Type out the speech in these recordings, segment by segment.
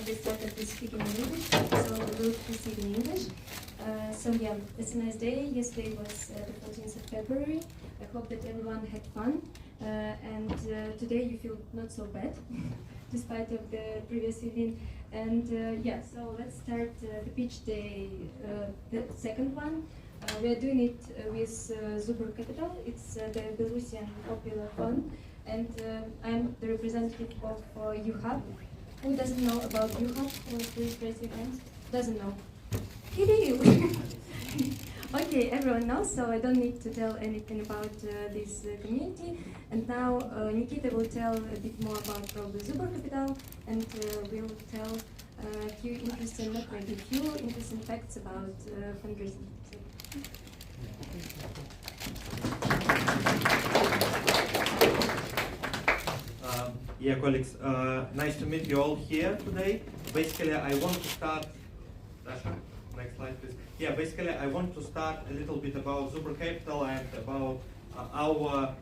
we started with speaking in English, so we will proceed in English. So yeah, it's a nice day. Yesterday was the 14th of February. I hope that everyone had fun, and today you feel not so bad, despite of the previous evening. And yeah, so let's start the pitch day, the second one. We are doing it with Zubr Capital. It's the Belarusian popular fund, and I'm the representative of UHub. Who doesn't know about UHub? Please raise your hands. Doesn't know. Okay, everyone knows, so I don't need to tell anything about this community. And now Nikita will tell a bit more about probably Zubr Capital, and will tell a few interesting, not maybe few interesting facts about fundraising. Yeah, colleagues, nice to meet you all here today. Basically, I want to start. Next slide, please. Yeah, basically, I want to start a little bit about Zubr Capital and about our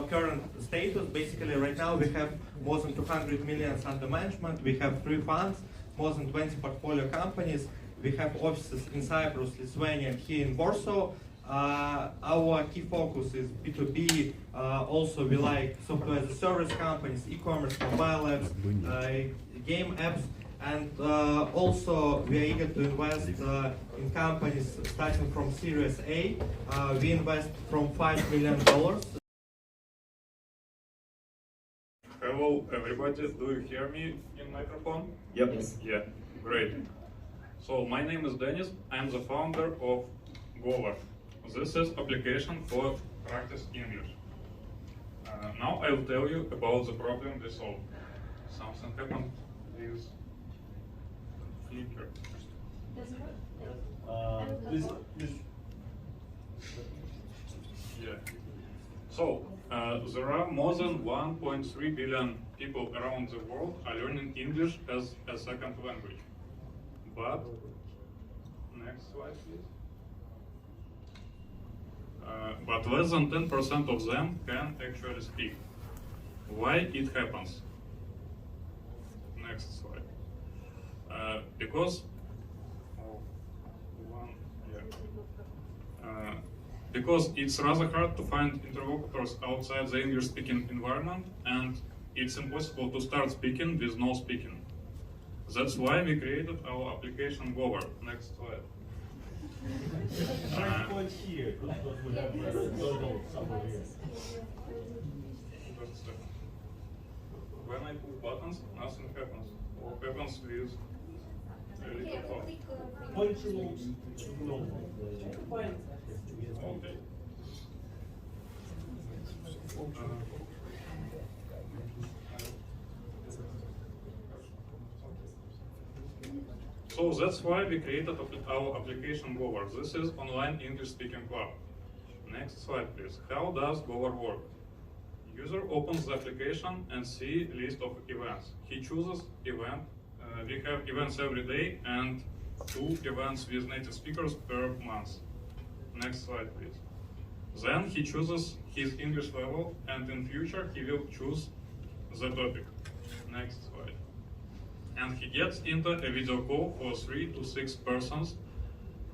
current status. Basically, right now we have more than 200 million under management. We have 3 funds, more than 20 portfolio companies. We have offices in Cyprus, Lithuania, and here in Warsaw. Our key focus is B2B. Also, we like software as a service companies, e-commerce, mobile apps, game apps. And also, we are eager to invest in companies starting from Series A. We invest from $5 million. Hello, everybody. Do you hear me in microphone? Yep. Yes. Yeah, great. So my name is Dennis. I'm the founder of Govar. This is application for practice English. Now I will tell you about the problem we solved. Something happened with Flickr. Yeah. So there are more than 1.3 billion people around the world are learning English as a second language. But next slide, please. But less than 10% of them can actually speak. Why it happens? Next slide. Because it's rather hard to find interlocutors outside the English-speaking environment, and it's impossible to start speaking with no speaking. That's why we created our application Govar. Next slide. When I push buttons, nothing happens. What happens with a little phone? Okay. So that's why we created our application Govar. This is online English-speaking club. Next slide, please. How does Govar work? User opens the application and see list of events. He chooses event. We have events every day and 2 events with native speakers per month. Next slide, please. Then he chooses his English level, and in future he will choose the topic. Next slide. And he gets into a video call for 3 to 6 persons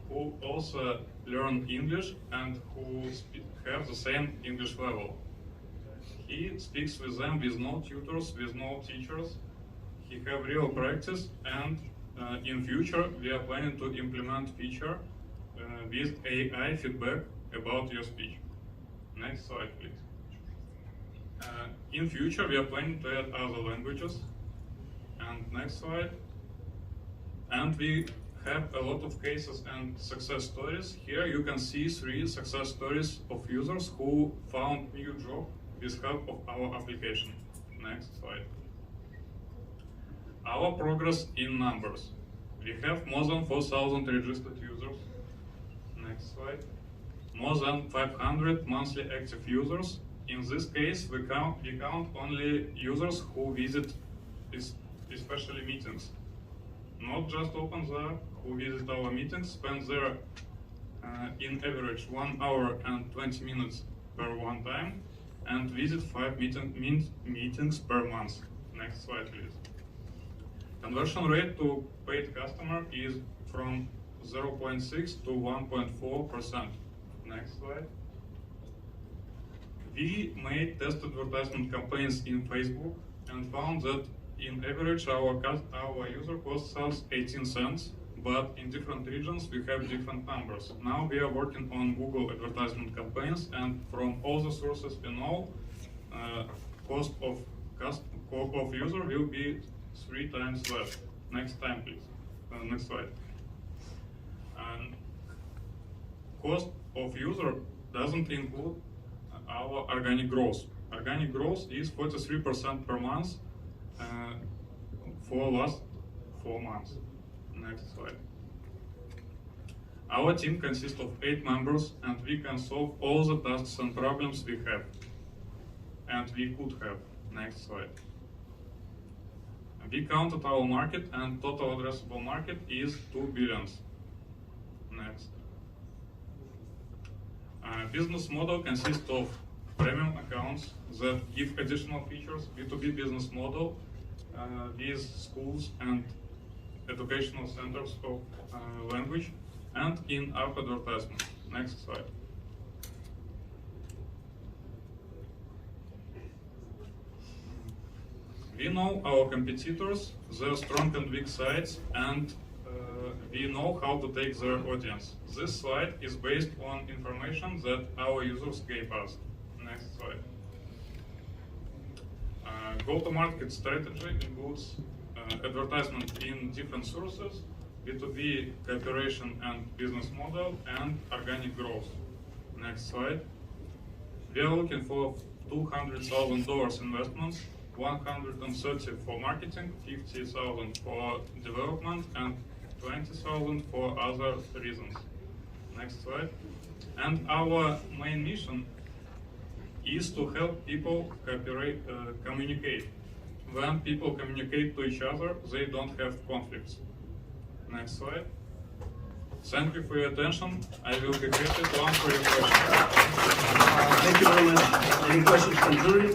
who also learn English and who have the same English level. He speaks with them with no tutors, with no teachers. He have real practice, and in future we are planning to implement feature with AI feedback about your speech. Next slide, please. In future we are planning to add other languages. And next slide. And we have a lot of cases and success stories. Here you can see 3 success stories of users who found new job with help of our application. Next slide. Our progress in numbers. We have more than 4,000 registered users. Next slide. More than 500 monthly active users. In this case, we count only users who visit especially meetings. Not just open there, who visit our meetings, spend there in average 1 hour and 20 minutes per one time, and visit 5 meetings per month. Next slide, please. Conversion rate to paid customer is from 0.6 to 1.4%. Next slide. We made test advertisement campaigns in Facebook and found that in average our user costs us 18 cents, but in different regions we have different numbers. Now we are working on Google advertisement campaigns, and from all the sources we know, cost of user will be 3 times less. Next time, please. Next slide. And cost of user doesn't include our organic growth. Organic growth is 43% per month for last 4 months. Next slide. Our team consists of 8 members, and we can solve all the tasks and problems we have, and we could have. Next slide. We counted our market, and total addressable market is 2 billion. Next. Business model consists of premium accounts that give additional features, B2B business model with schools and educational centers of language, and in-app advertisement. Next slide. We know our competitors, their strong and weak sides, and we know how to take their audience. This slide is based on information that our users gave us. Next slide. Go-to-market strategy includes advertisement in different sources, B2B cooperation and business model, and organic growth. Next slide. We are looking for $200,000 investments, 130 for marketing, 50,000 for development, and 20,000 for other reasons. Next slide. And our main mission is to help people communicate. When people communicate to each other, they don't have conflicts. Next slide. Thank you for your attention. I will be happy to answer your questions. Thank you very much. Any questions from jury?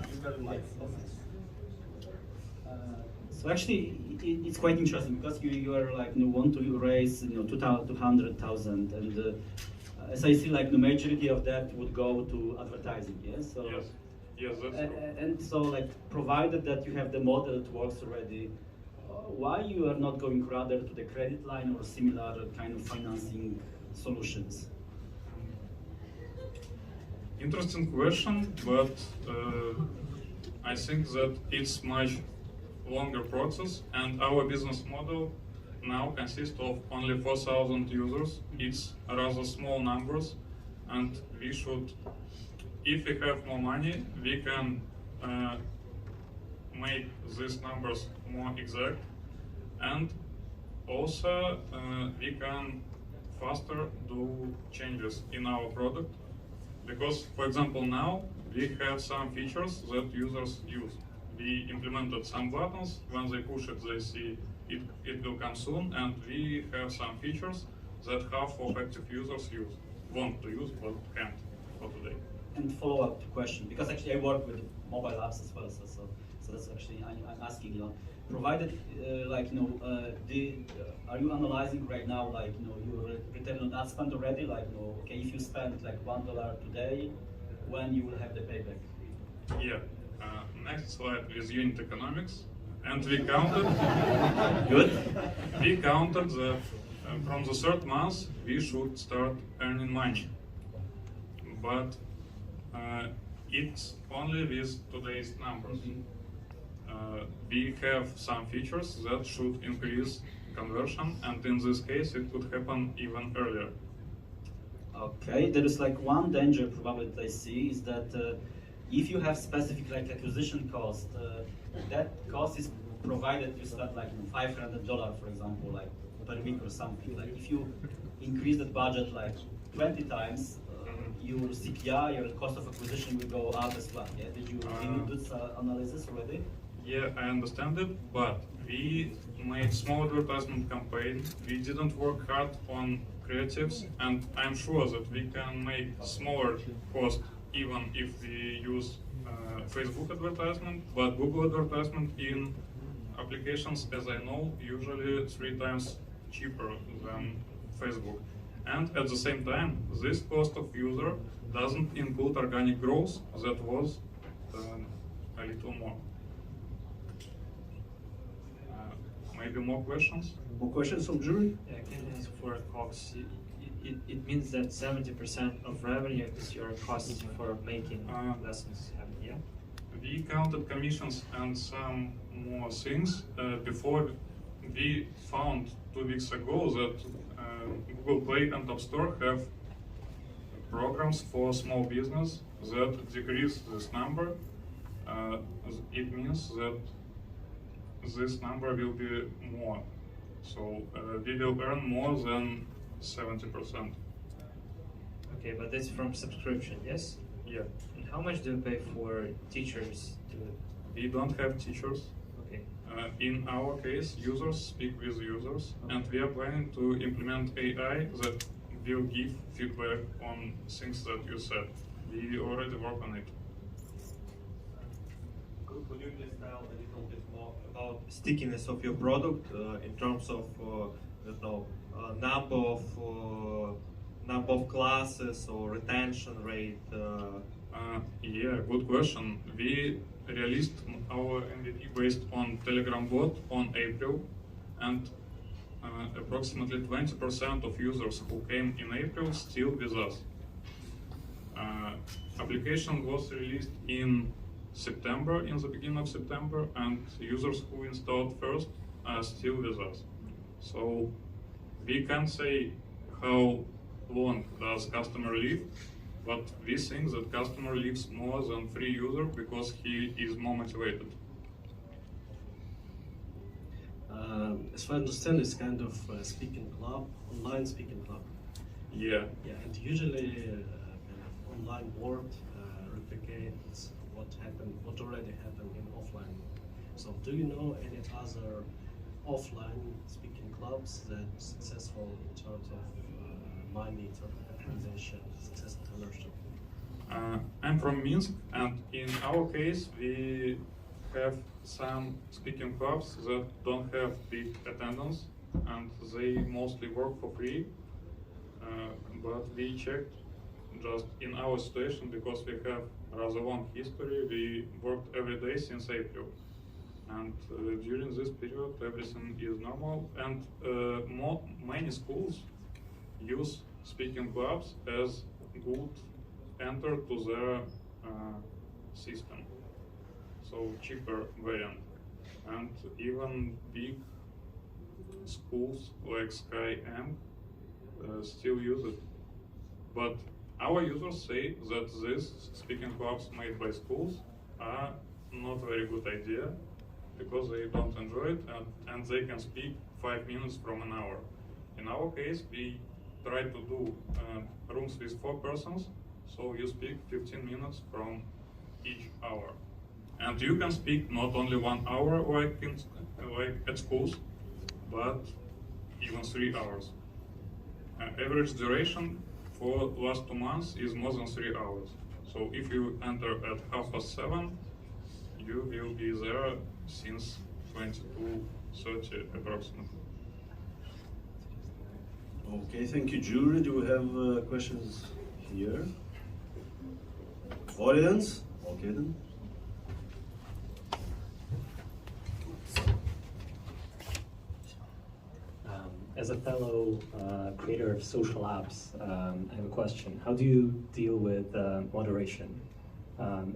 You've got a mic. So actually, it's quite interesting because you are like want to raise 200,000, and as I see, like the majority of that would go to advertising. Yes. So, yes, that's true. And so, like, provided that you have the model that works already, why you are not going rather to the credit line or similar kind of financing solutions? Interesting question, but I think that it's much longer process, and our business model now consists of only 4,000 users. It's rather small numbers, and we should, if we have more money, we can make these numbers more exact, and also we can faster do changes in our product, because, for example, now we have some features that users use. We implemented some buttons. When they push it, they see it will come soon, and we have some features that half of active users want to use but can't for today. And follow-up question, because actually I work with mobile apps as well, so that's actually I'm asking, provided are you analyzing right now your return on ad spend already? Okay, if you spend like $1 today, when you will have the payback? Yeah. Next slide is unit economics, and we counted. Good. We counted that from the 3rd month we should start earning money, but it's only with today's numbers. We have some features that should increase conversion, and in this case it could happen even earlier. Okay, there is like one danger probably that I see is that if you have specific like acquisition cost, that cost is provided you spend like $500, for example, like per week or something. Like if you increase the budget like 20 times, your CPI, your cost of acquisition will go up as well. Yeah, did you do this analysis already? Yeah, I understand it, but we made small advertisement campaign. We didn't work hard on creatives, and I'm sure that we can make smaller cost even if we use Facebook advertisement, but Google advertisement in applications, as I know, usually 3 times cheaper than Facebook. And at the same time, this cost of user doesn't include organic growth that was a little more. Maybe more questions? More questions from jury? Yeah, I can ask for costs. It means that 70% of revenue is your costs for making lessons. Yeah. We counted commissions and some more things before we found 2 weeks ago that Google Play and App Store have programs for small business that decrease this number. It means that this number will be more. So we will earn more than 70%. Okay, but that's from subscription, yes? Yeah. And how much do you pay for teachers to? We don't have teachers. Okay. In our case, users speak with users, and we are planning to implement AI that will give feedback on things that you said. We already work on it. Could you please tell a little bit more about stickiness of your product in terms of number of classes or retention rate? Yeah, good question. We released our MVP based on Telegram bot on April, and approximately 20% of users who came in April still with us. Application was released in September, in the beginning of September, and users who installed first are still with us. So we can't say how long does customer live, but we think that customer lives more than free user because he is more motivated. As far as I understand, it's kind of a speaking club, online speaking club. Yeah. Yeah, and usually kind of online board replicates what already happened in offline. So do you know any other offline speaking clubs that are successful in terms of money, organization, success entrepreneurship? I'm from Minsk, and in our case, we have some speaking clubs that don't have big attendance, and they mostly work for free. But we checked just in our situation, because we have rather long history, we worked every day since April. And during this period, everything is normal, and many schools use speaking clubs as good enter to their system. So cheaper variant. And even big schools like SkyM still use it. But our users say that these speaking clubs made by schools are not a very good idea because they don't enjoy it, and they can speak 5 minutes from an hour. In our case, we try to do rooms with 4 persons, so you speak 15 minutes from each hour. And you can speak not only 1 hour like at schools, but even 3 hours. Average duration for last 2 months is more than 3 hours. So if you enter at 7:30, you will be there since 22:30 approximately. Okay, thank you, jury. Do we have questions here? Audience? Okay then. As a fellow creator of social apps, I have a question. How do you deal with moderation?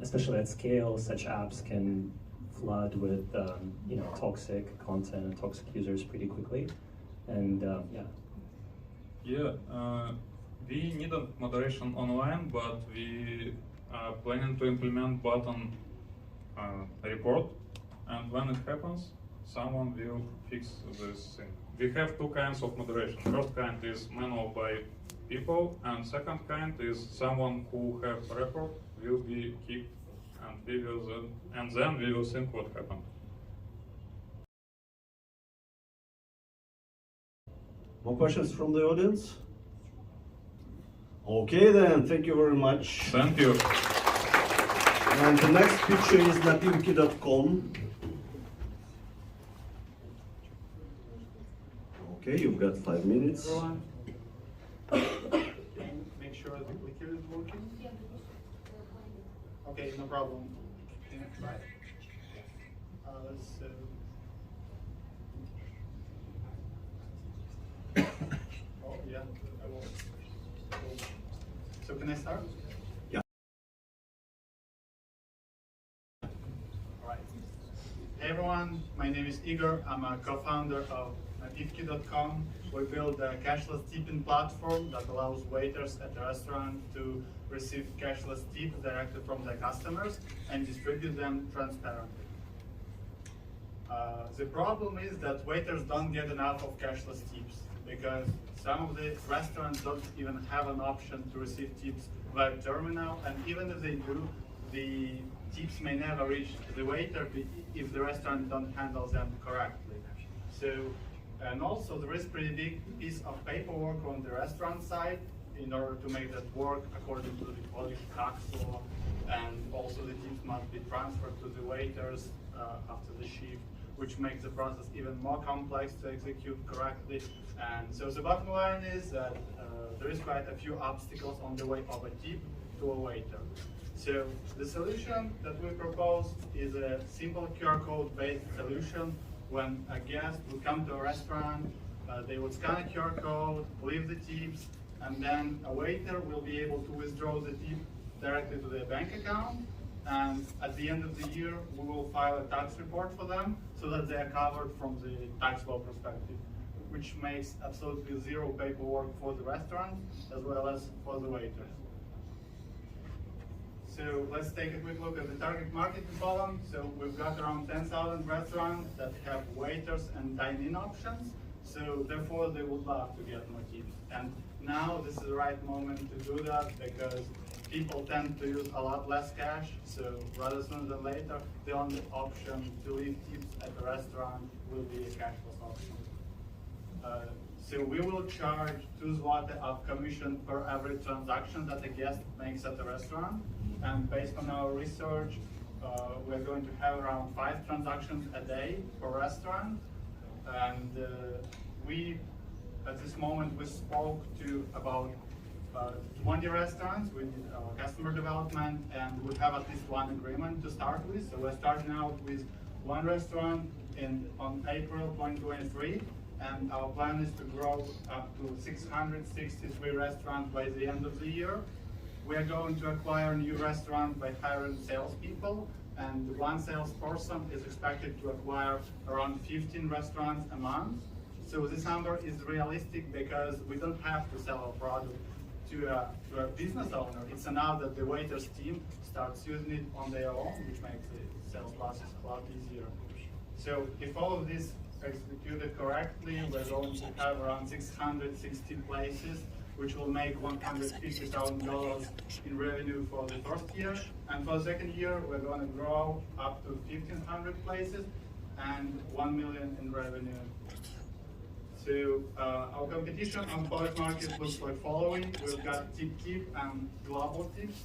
Especially at scale, such apps can flood with toxic content and toxic users pretty quickly. And We needed moderation online, but we are planning to implement button report, and when it happens, someone will fix this thing. We have 2 kinds of moderation. First kind is manual by people, and second kind is someone who have record will be kicked, and then we will think what happened. More questions from the audience? Okay then, thank you very much. Thank you. And the next picture is nativki.com. Okay, you've got 5 minutes. Make sure the clicker is working. Okay, no problem. Right. Let's. Oh yeah, I will. So can I start? Yeah. All right. Hey everyone, my name is Igor. I'm a co-founder of nativki.com. We built a cashless tipping platform that allows waiters at the restaurant to receive cashless tips directly from their customers and distribute them transparently. The problem is that waiters don't get enough of cashless tips because some of the restaurants don't even have an option to receive tips via terminal, and even if they do, the tips may never reach the waiter if the restaurant don't handle them correctly. So, and also there is pretty big piece of paperwork on the restaurant side in order to make that work according to the Polish tax law, and also the tips must be transferred to the waiters after the shift, which makes the process even more complex to execute correctly. And so the bottom line is that there is quite a few obstacles on the way of a tip to a waiter. So the solution that we propose is a simple QR code based solution. When a guest would come to a restaurant, they would scan a QR code, leave the tips, and then a waiter will be able to withdraw the tip directly to their bank account. And at the end of the year, we will file a tax report for them so that they are covered from the tax law perspective, which makes absolutely zero paperwork for the restaurant as well as for the waiters. So let's take a quick look at the target market in Poland. So we've got around 10,000 restaurants that have waiters and dine-in options. So therefore, they would love to get more tips. And now this is the right moment to do that because people tend to use a lot less cash. So rather sooner than later, the only option to leave tips at the restaurant will be a cashless option. So we will charge 2 zloty of commission per every transaction that a guest makes at the restaurant. And based on our research, we're going to have around 5 transactions a day per restaurant. And at this moment, we spoke to about 20 restaurants with customer development, and we have at least one agreement to start with. So we're starting out with 1 restaurant on April 2023, and our plan is to grow up to 663 restaurants by the end of the year. We are going to acquire a new restaurant by hiring salespeople, and 1 salesperson is expected to acquire around 15 restaurants a month. So this number is realistic because we don't have to sell our product to a business owner. It's enough that the waiters team starts using it on their own, which makes the sales process a lot easier. So if all of this executed correctly, we're going to have around 660 places, which will make $150,000 in revenue for the first year. And for the second year, we're going to grow up to 1,500 places and 1 million in revenue. So our competition on the Polish market looks like following. We've got TipTip and Global Tips.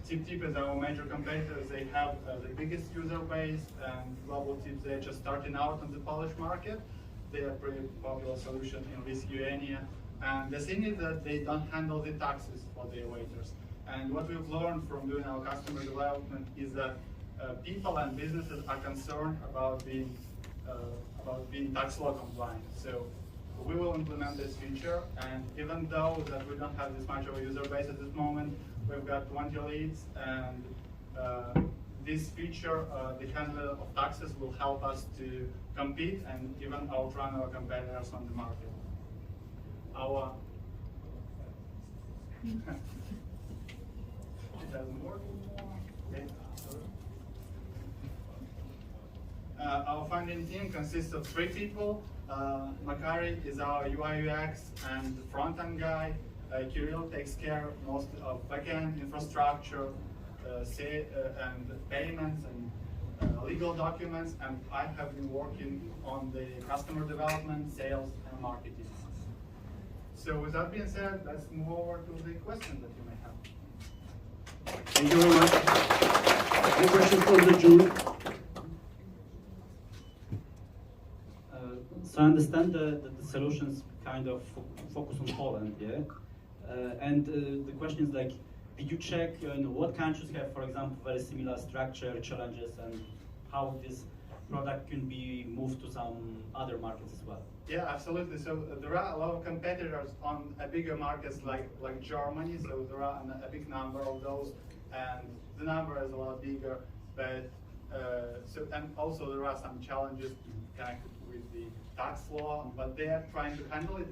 TipTip is our major competitor. They have the biggest user base, and Global Tips, they're just starting out on the Polish market. They are a pretty popular solution in Lithuania. And the thing is that they don't handle the taxes for their waiters. And what we've learned from doing our customer development is that people and businesses are concerned about being tax law compliant. So we will implement this feature, and even though that we don't have this much of a user base at this moment, we've got 20 leads, and this feature, the handler of taxes, will help us to compete and even outrun our competitors on the market. It doesn't work anymore. Okay. Our founding team consists of 3 people. Makari is our UI UX and front-end guy. Kirill takes care most of backend infrastructure, and payments and legal documents. And I have been working on the customer development, sales, and marketing. So with that being said, let's move over to the questions that you may have. Thank you very much. Any questions from the jury? So I understand that the solutions kind of focus on Poland, yeah? And the question is like, did you check what countries have, for example, very similar structure, challenges, and how this product can be moved to some other markets as well? Yeah, absolutely. So there are a lot of competitors on a bigger markets like Germany. So there are a big number of those, and the number is a lot bigger. But and also there are some challenges connected with the tax law, but they are trying to handle it.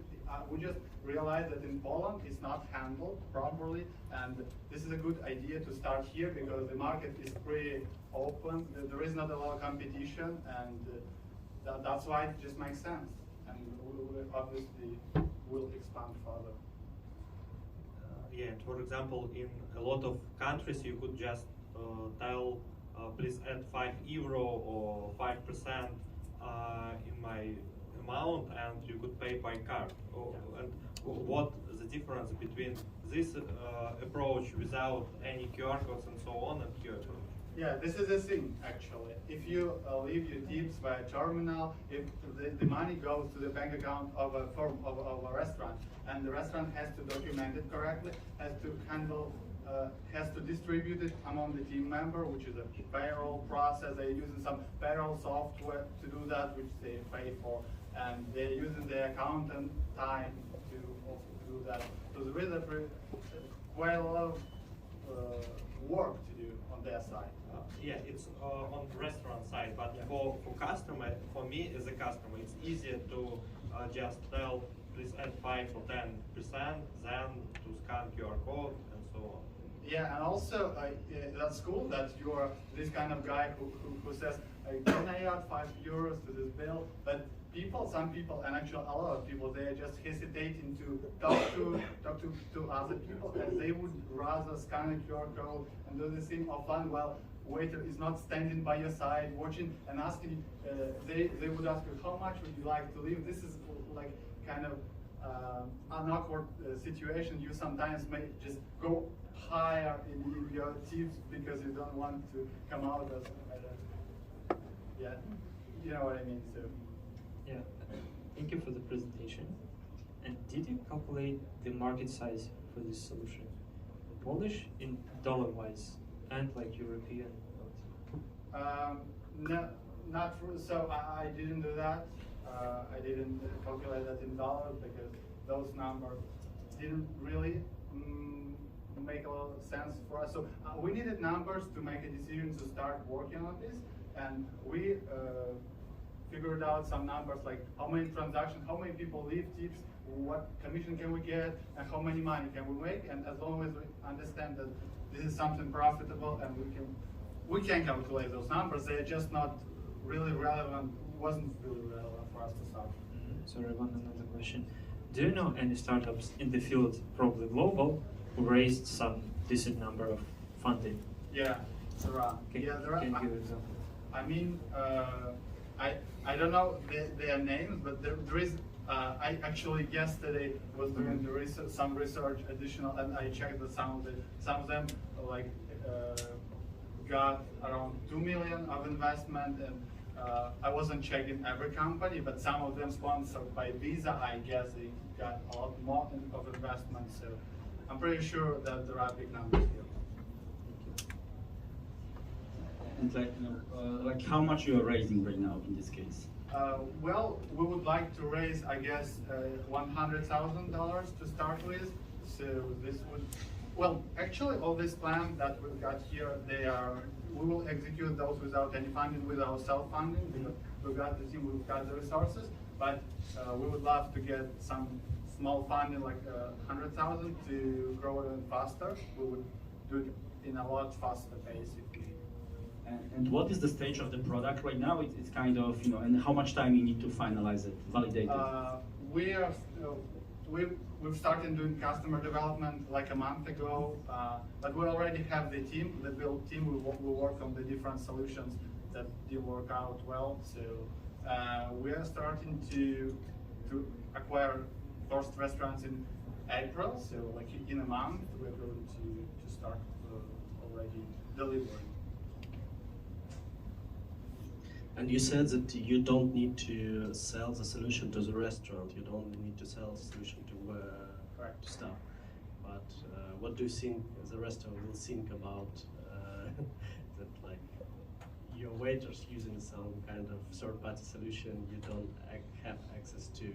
We just realized that in Poland it's not handled properly, and this is a good idea to start here because the market is pretty open. There is not a lot of competition, and that's why it just makes sense. And we obviously will expand further. Yeah, and for example, in a lot of countries, you could just tell, please add €5 or 5% in my amount, and you could pay by card. And what the difference between this approach without any QR codes and so on and QR codes? Yeah, this is the thing actually. If you leave your tips via terminal, if the money goes to the bank account of a firm of a restaurant, and the restaurant has to document it correctly, has to handle, has to distribute it among the team member, which is a payroll process. They're using some payroll software to do that, which they pay for, and they're using the accountant time to also do that. So there is quite a lot of work to do on their side. Yeah, it's on the restaurant side, but yeah, for customer, for me as a customer, it's easier to just tell, please add 5 or 10% than to scan QR code and so on. Yeah, and also that's cool that you're this kind of guy who says, can I add €5 to this bill? But some people, and actually a lot of people, they're just hesitating to talk to other people, and they would rather scan a QR code and do this thing offline while waiter is not standing by your side watching and asking. They would ask you, how much would you like to leave? This is like kind of an awkward situation. You sometimes may just go higher in your tips because you don't want to come out as yeah, you know what I mean. So yeah, thank you for the presentation. And did you calculate the market size for this solution, Polish in dollar-wise and like European? No, not for, so I didn't do that. I didn't calculate that in dollars because those numbers didn't really make a lot of sense for us. So we needed numbers to make a decision to start working on this, and we figured out some numbers like how many transactions, how many people leave tips, what commission can we get, and how many money can we make. And as long as we understand that this is something profitable and we can calculate those numbers, they're just not really relevant, wasn't really relevant for us to start. Sorry, another question. Do you know any startups in the field, probably global, who raised some decent number of funding? Yeah, there are. Can you give example? I mean, I don't know their names, but there is. I actually yesterday was doing the research, some research additional, and I checked that some of them like got around 2 million of investment, and I wasn't checking every company, but some of them sponsored by Visa. I guess they got a lot more of investment, so I'm pretty sure that there are big numbers here. And like how much you are raising right now in this case? Well, we would like to raise, I guess, $100,000 to start with. So this would, well, actually, all this plan that we've got here, we will execute those without any funding, without self-funding, because we've got the team, we've got the resources. But we would love to get some small funding, like 100,000, to grow it even faster. We would do it in a lot faster pace if we. And what is the stage of the product right now? It's kind of, and how much time you need to finalize it, validate it? We've started doing customer development like a month ago, but we already have the team, the build team. We work on the different solutions that did work out well. So we are starting to acquire first restaurants in April, so like in a month we're going to start already delivering. And you said that you don't need to sell the solution to the restaurant. You don't need to sell the solution to staff. But what do you think the restaurant will think about that, like your waiters using some kind of third-party solution you don't have access to?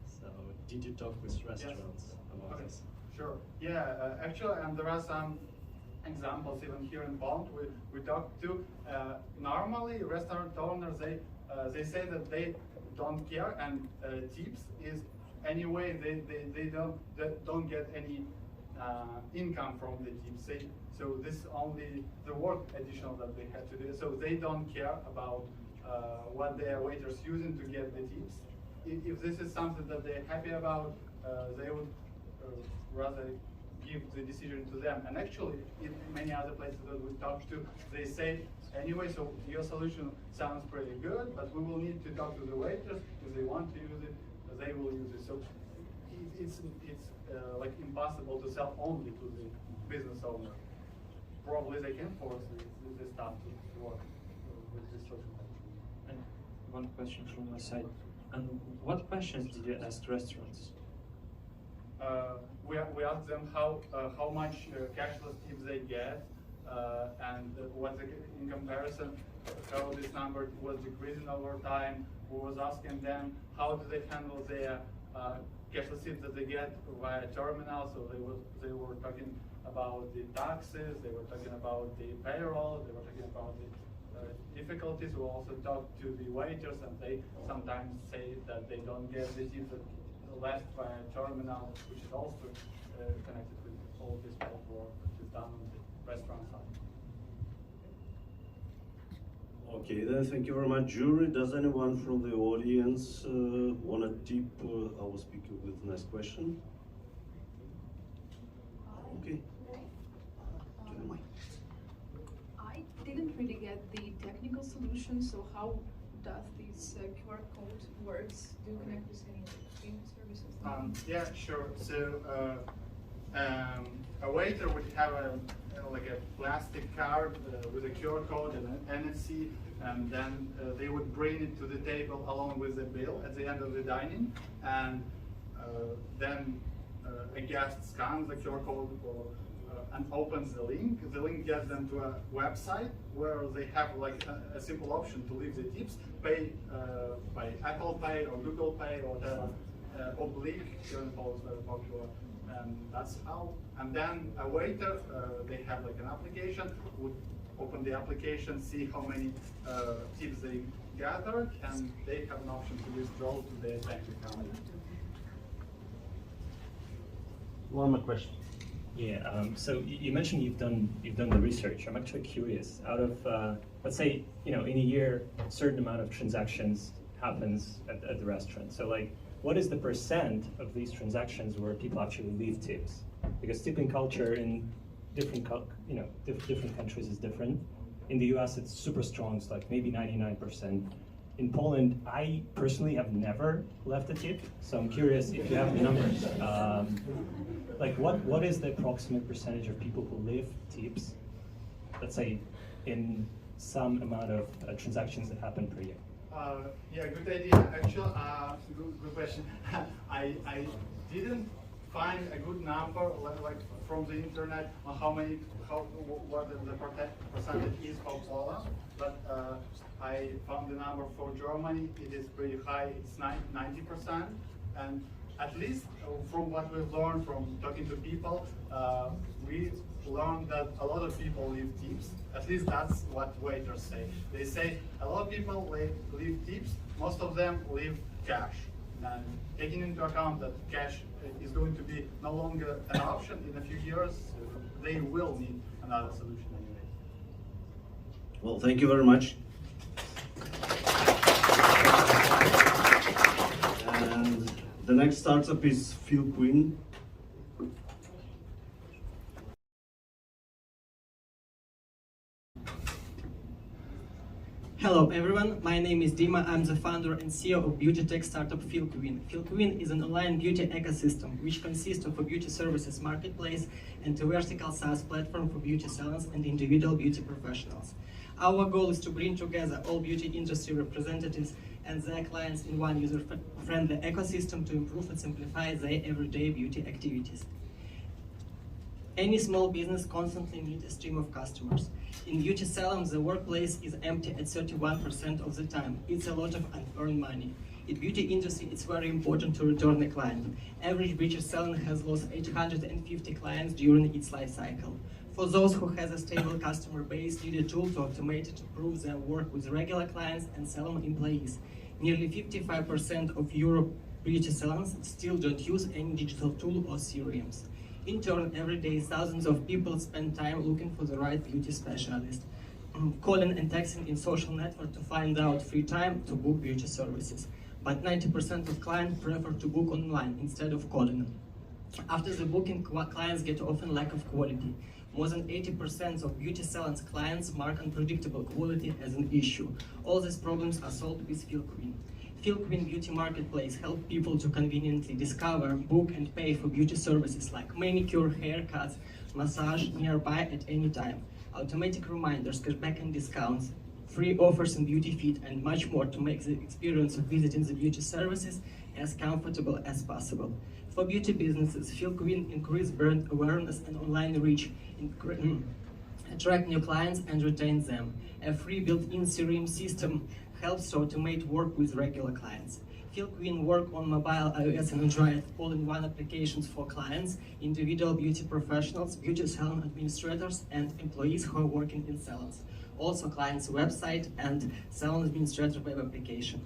So did you talk with restaurants about this? Sure. Yeah. Actually, and there are some examples even here in Poland we talked to. Normally, restaurant owners they say that they don't care, and tips is anyway they don't get any income from the tips. So this is only the work additional that they have to do. So they don't care about what their waiters using to get the tips. If this is something that they're happy about, they would rather give the decision to them. And actually, in many other places that we talked to, they say, anyway, so your solution sounds pretty good, but we will need to talk to the waiters. If they want to use it, they will use it. So it's like impossible to sell only to the business owner. Probably they can force the staff to work with this solution. And one question from my side. And what questions did you ask restaurants? We asked them how much cashless tips they get, and what in comparison how this number was decreasing over time. We was asking them how do they handle their cashless tips that they get via terminal. So they were talking about the taxes, they were talking about the payroll, they were talking about the difficulties. We also talked to the waiters, and they sometimes say that they don't get the tips that left by a terminal, which is also connected with all this paperwork which is done on the restaurant side. Okay, then thank you very much, jury. Does anyone from the audience want to tip our speaker with the next question? Okay. I didn't really get the technical solution, so how does this QR code works? Do you connect with any payment services? Yeah, sure. So a waiter would have like a plastic card with a QR code and an NFC, and then they would bring it to the table along with the bill at the end of the dining, and then a guest scans the QR code and opens the link. The link gets them to a website where they have like a simple option to leave the tips, pay by Apple Pay or Google Pay or whatever. Oblique here in Poland is very popular, and that's how. And then a waiter, they have like an application, would open the application, see how many tips they gathered, and they have an option to withdraw to their bank account. One more question. Yeah. So you mentioned you've done the research. I'm actually curious. Out of let's say in a year, a certain amount of transactions happens at the restaurant. So like, what is the percent of these transactions where people actually leave tips? Because tipping culture in different countries is different. In the US, it's super strong. It's like maybe 99%. In Poland, I personally have never left a tip, so I'm curious if you have the numbers. Like, what is the approximate percentage of people who leave tips, let's say, in some amount of transactions that happen per year? Yeah, good idea. Actually, good question. I didn't find a good number like from the internet on what the percentage is for Poland, but I found the number for Germany. It is pretty high. It's 90%, and at least from what we've learned from talking to people, we learned that a lot of people leave tips. At least that's what waiters say. They say a lot of people leave tips. Most of them leave cash. And taking into account that cash is going to be no longer an option in a few years, they will need another solution anyway. Well, thank you very much. And the next startup is FeelQueen. Hello everyone, my name is Dima. I'm the founder and CEO of BeautyTech startup FeelQueen. FeelQueen is an online beauty ecosystem which consists of a beauty services marketplace and a vertical SaaS platform for beauty salons and individual beauty professionals. Our goal is to bring together all beauty industry representatives and their clients in one user-friendly ecosystem to improve and simplify their everyday beauty activities. Any small business constantly needs a stream of customers. In beauty salons, the workplace is empty at 31% of the time. It's a lot of unearned money. In beauty industry, it's very important to return a client. Average beauty salon has lost 850 clients during its life cycle. For those who has a stable customer base, need a tool to automate to prove their work with regular clients and salon employees. Nearly 55% of Europe beauty salons still don't use any digital tool or CRMs. In turn, every day, thousands of people spend time looking for the right beauty specialist, calling and texting in social networks to find out free time to book beauty services. But 90% of clients prefer to book online instead of calling. After the booking, clients get often lack of quality. More than 80% of beauty salons clients mark unpredictable quality as an issue. All these problems are solved with FeelQueen. FeelQueen Beauty Marketplace helps people to conveniently discover, book, and pay for beauty services like manicure, haircuts, massage nearby at any time, automatic reminders, cashback and discounts, free offers in beauty feed, and much more to make the experience of visiting the beauty services as comfortable as possible. For beauty businesses, FeelQueen increase brand awareness and online reach, attract new clients and retain them. A free built-in CRM system helps to automate work with regular clients. FeelQueen work on mobile, iOS and Android all-in-one applications for clients, individual beauty professionals, beauty salon administrators, and employees who are working in salons. Also clients' website and salon administrator web application.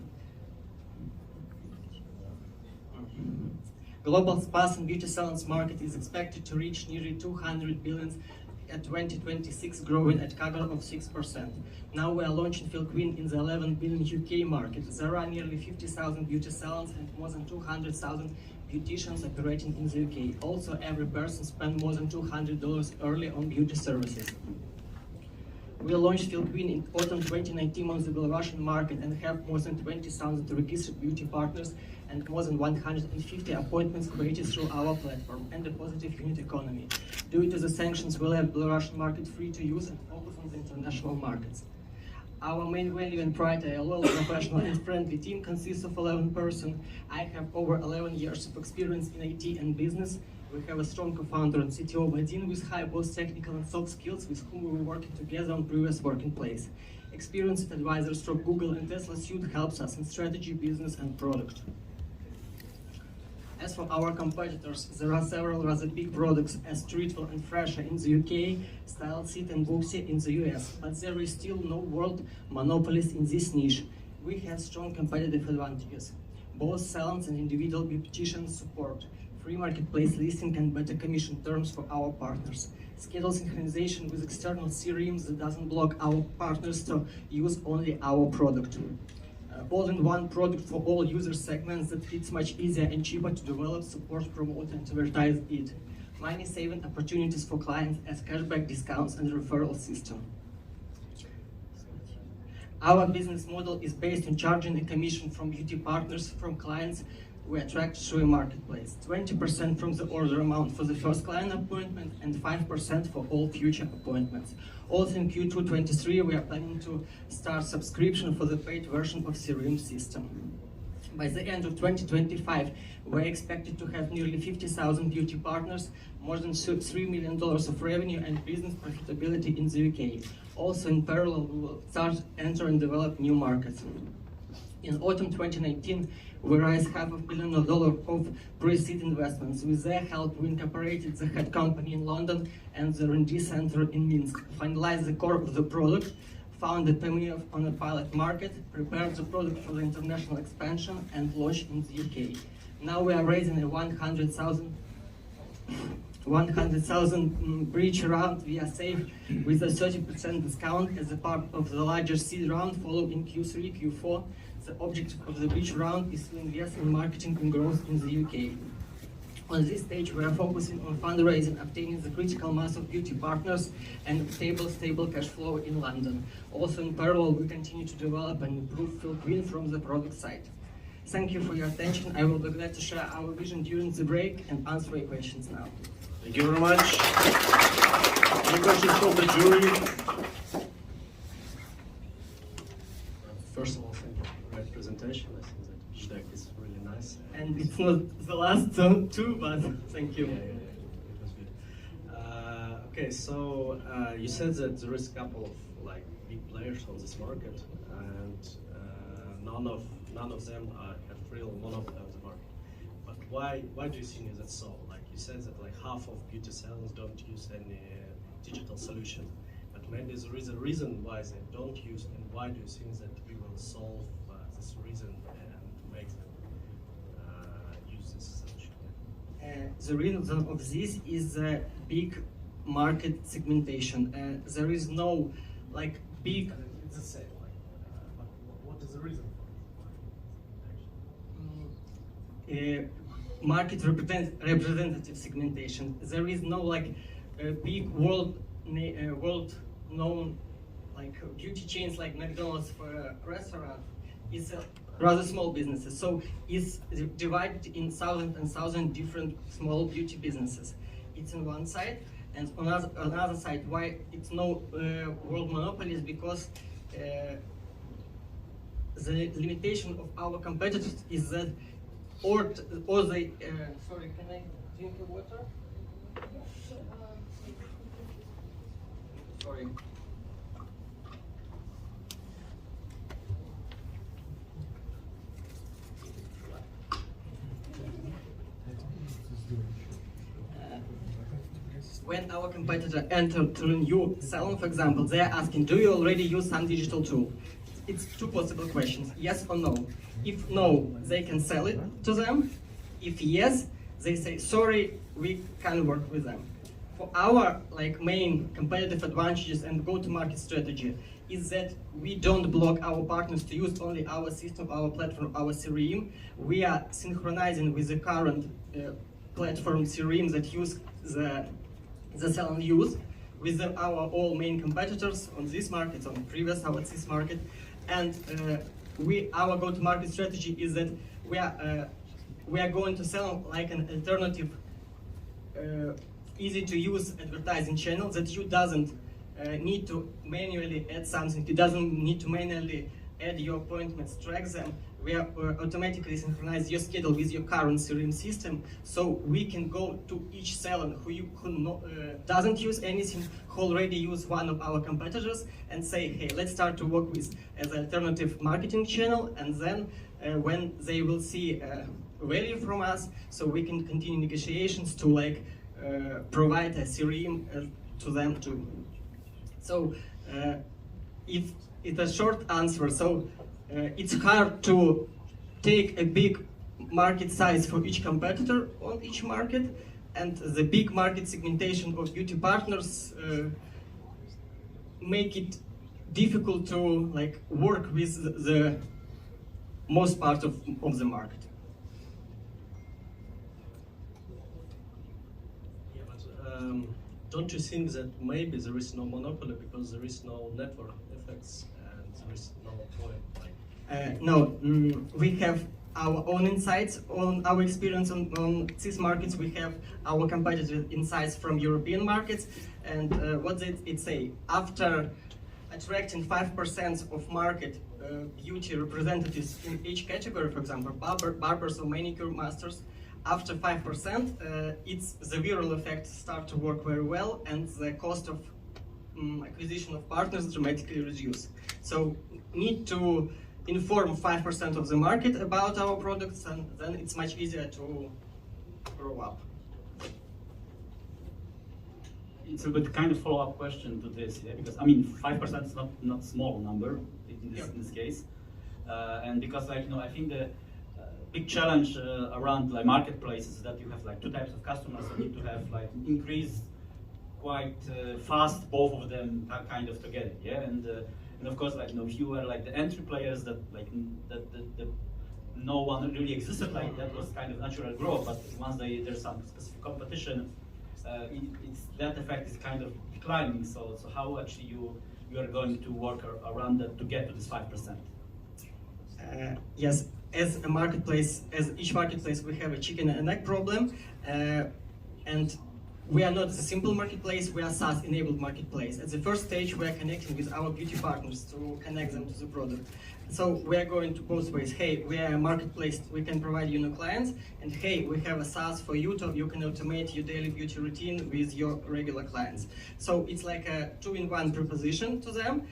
Global spas and beauty salons market is expected to reach nearly 200 billion at 2026, growing at CAGR of 6%. Now we are launching FeelQueen in the 11 billion UK market. There are nearly 50,000 beauty salons and more than 200,000 beauticians operating in the UK. Also, every person spends more than $200 early on beauty services. We launched FeelQueen in autumn 2019 on the Belarusian market and have more than 20,000 registered beauty partners and more than 150 appointments created through our platform and a positive unit economy. Due to the sanctions, we left Belarusian market free to use and focus on the international markets. Our main value and pride are a loyal, professional and friendly team consists of 11 persons. I have over 11 years of experience in IT and business. We have a strong co-founder and CTO Vadim with high both technical and soft skills with whom we were working together on previous working place. Experienced advisors from Google and Tesla suite helps us in strategy, business and product. As for our competitors, there are several rather big products as Treatful and Fresher in the UK, Style Seat and Booksy in the US, but there is still no world monopolist in this niche. We have strong competitive advantages. Both salons and individual beauticians support free marketplace listing and better commission terms for our partners. Schedule synchronization with external CRMs that doesn't block our partners to use only our product. All-in-one product for all user segments that it's much easier and cheaper to develop, support, promote, and advertise it. Money-saving opportunities for clients as cashback discounts and referral system. Our business model is based on charging a commission from beauty partners from clients we attract through a marketplace. 20% from the order amount for the first client appointment and 5% for all future appointments. Also in Q2 23, we are planning to start subscription for the paid version of CRM system. By the end of 2025, we're expected to have nearly 50,000 beauty partners, more than $3 million of revenue and business profitability in the UK. Also in parallel, we will start enter and develop new markets. In autumn 2019, we raised $500 million of pre-seed investments. With their help, we incorporated the head company in London and the R&D center in Minsk, finalized the core of the product, found the PME on a pilot market, prepared the product for the international expansion, and launched in the UK. Now we are raising a 100,000 bridge round via SAFE with a 30% discount as a part of the larger seed round followed in Q3, Q4. The objective of the bridge round is to invest in marketing and growth in the UK. On this stage, we are focusing on fundraising, obtaining the critical mass of beauty partners, and stable cash flow in London. Also, in parallel, we continue to develop and improve FeelQueen from the product side. Thank you for your attention. I will be glad to share our vision during the break and answer your questions now. Thank you very much. Any questions from the jury? First of all, thank you for the great presentation. I think that EdTech is really nice. And it's not the last two, but thank you. Yeah, it was good. Okay, so you said that there is a couple of like big players on this market, and none of them have real monopoly on the market. But why do you think that so? Like you said that like half of beauty salons don't use any digital solution, but maybe there is a reason why they don't use, and why do you think that we will solve this reason and make them use this solution? The reason of this is the big market segmentation. There is no like big. It's the same. Like, but what is the reason for market representative segmentation. There is no like big world known like beauty chains like McDonald's for a restaurant. It's rather small businesses, so it's divided in thousand different small beauty businesses. It's on one side, and on another side, why it's no world monopoly is because the limitation of our competitors is that or they sorry, can I drink your water? Sorry. When our competitor entered to a new salon, for example, they are asking, do you already use some digital tool? It's two possible questions, yes or no. If no, they can sell it to them. If yes, they say, sorry, we can't work with them. For our like main competitive advantages and go-to-market strategy is that we don't block our partners to use only our system, our platform, our CRM. We are synchronizing with the current platform CRM that use the salon use with our all main competitors on this market, on previous our this market, and our go-to-market strategy is that we are going to sell like an alternative, easy-to-use advertising channel that you doesn't need to manually add something. You doesn't need to manually add your appointments, track them. We are automatically synchronize your schedule with your current CRM system, so we can go to each salon who doesn't use anything, who already use one of our competitors, and say, hey, let's start to work with as an alternative marketing channel, and then when they will see value from us, so we can continue negotiations to like provide a CRM to them too. So if it's a short answer, so it's hard to take a big market size for each competitor on each market, and the big market segmentation of beauty partners make it difficult to like work with the most part of the market. Yeah, but don't you think that maybe there is no monopoly because there is no network effects and there is no point? No, we have our own insights on our experience on these markets. We have our competitive insights from European markets, and what did it say? After attracting 5% of market beauty representatives in each category, for example, barbers or manicure masters, after 5%, it's the viral effect start to work very well, and the cost of acquisition of partners dramatically reduce. So need to inform 5% of the market about our products, and then it's much easier to grow up. It's a bit kind of follow-up question to this, yeah? Because I mean, 5% is not small number in this case, and because like I think the big challenge around like marketplaces is that you have like two types of customers that need to have like increase quite fast both of them are kind of together, yeah, and of course like if you are like the entry players that like the no one really existed, like that was kind of natural growth, but once there's some specific competition, that effect is kind of declining. So how actually you are going to work around that to get to this 5%? Yes, as a marketplace, as each marketplace, we have a chicken and egg problem, and we are not a simple marketplace, we are SaaS-enabled marketplace. At the first stage, we are connecting with our beauty partners to connect them to the product. So we are going to both ways. Hey, we are a marketplace, we can provide you new clients, and hey, we have a SaaS for you, you can automate your daily beauty routine with your regular clients. So it's like a two-in-one proposition to them.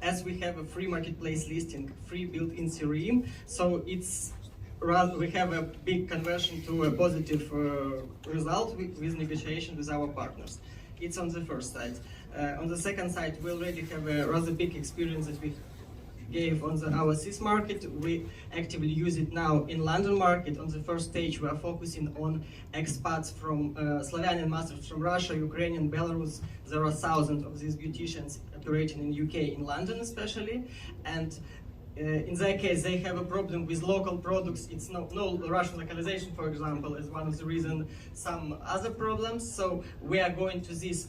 As we have a free marketplace listing, free built-in CRM, so it's rather we have a big conversion to a positive result with negotiation with our partners. It's on the first side. On the second side, we already have a rather big experience that we gave on our CIS market. We actively use it now in London market. On the first stage, we are focusing on expats from Slovenian masters from Russia, Ukraine, and Belarus. There are thousands of these beauticians operating in UK, in London especially, and in their case, they have a problem with local products. It's no Russian localization, for example, is one of the reasons. Some other problems. So we are going to these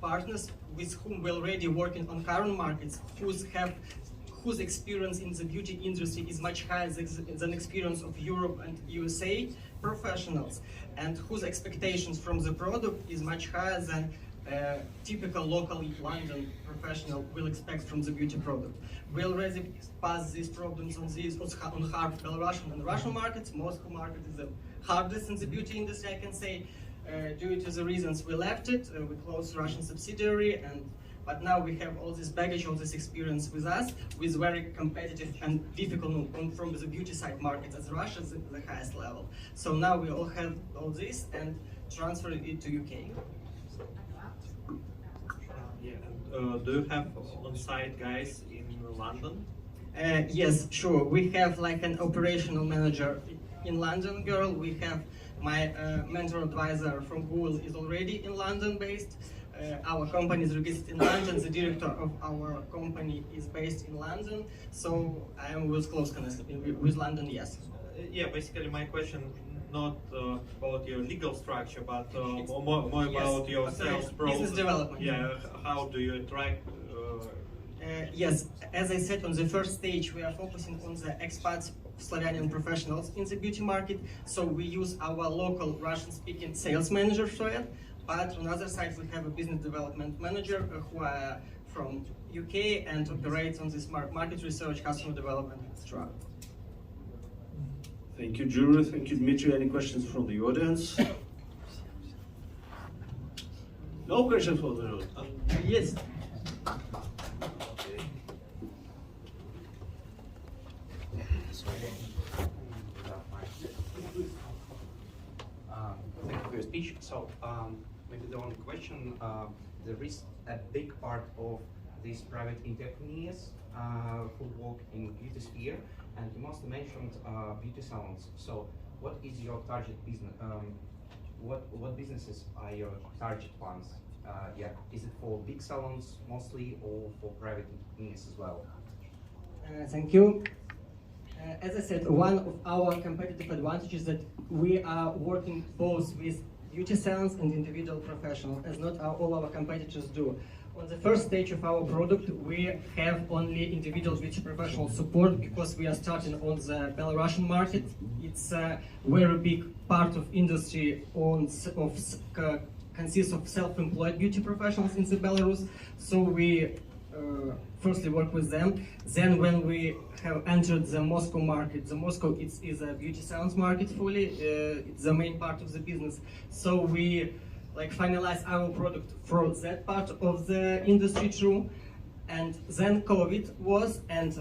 partners with whom we're already working on current markets, whose experience in the beauty industry is much higher than experience of Europe and USA professionals, and whose expectations from the product is much higher than typical local London professional will expect from the beauty product. We already passed these problems on hard Belarusian and Russian markets. Moscow market is the hardest in the beauty industry, I can say, due to the reasons we left it. We closed Russian subsidiary, but now we have all this baggage, all this experience with us, with very competitive and difficult from the beauty side market, as Russia is at the highest level. So now we all have all this and transfer it to UK. Do you have on-site guys in London? Yes, sure. We have like an operational manager in London girl. We have my mentor advisor from Google is already in London based. Our company is registered in London. The director of our company is based in London. So I am with close connection with London, yes. Yeah, basically my question not about your legal structure, but more about your sales process. Business development. Yeah, how do you attract? Yes, as I said, on the first stage, we are focusing on the expats, Slovenian professionals in the beauty market. So we use our local Russian-speaking sales manager for it. But on the other side, we have a business development manager who are from UK and operates on this market research, customer development, etc. Thank you, Jury. Thank you, Dmitry. Any questions from the audience? No questions from the audience? Yes. Thank you for your speech. So maybe the only question, there is a big part of these private entrepreneurs who work in beauty sphere, and you mostly mentioned beauty salons. So what is your target business? What businesses are your target ones? Yeah, is it for big salons mostly, or for private entrepreneurs as well? Thank you. As I said, one of our competitive advantages is that we are working both with beauty salons and individual professionals, as not all our competitors do. On the first stage of our product, we have only individual beauty professional support because we are starting on the Belarusian market. It's a very big part of industry consists of self-employed beauty professionals in the Belarus. So we firstly work with them. Then when we have entered the Moscow market, the Moscow is a beauty salons market fully. It's the main part of the business. So we finalize our product for that part of the industry too. And then COVID was, and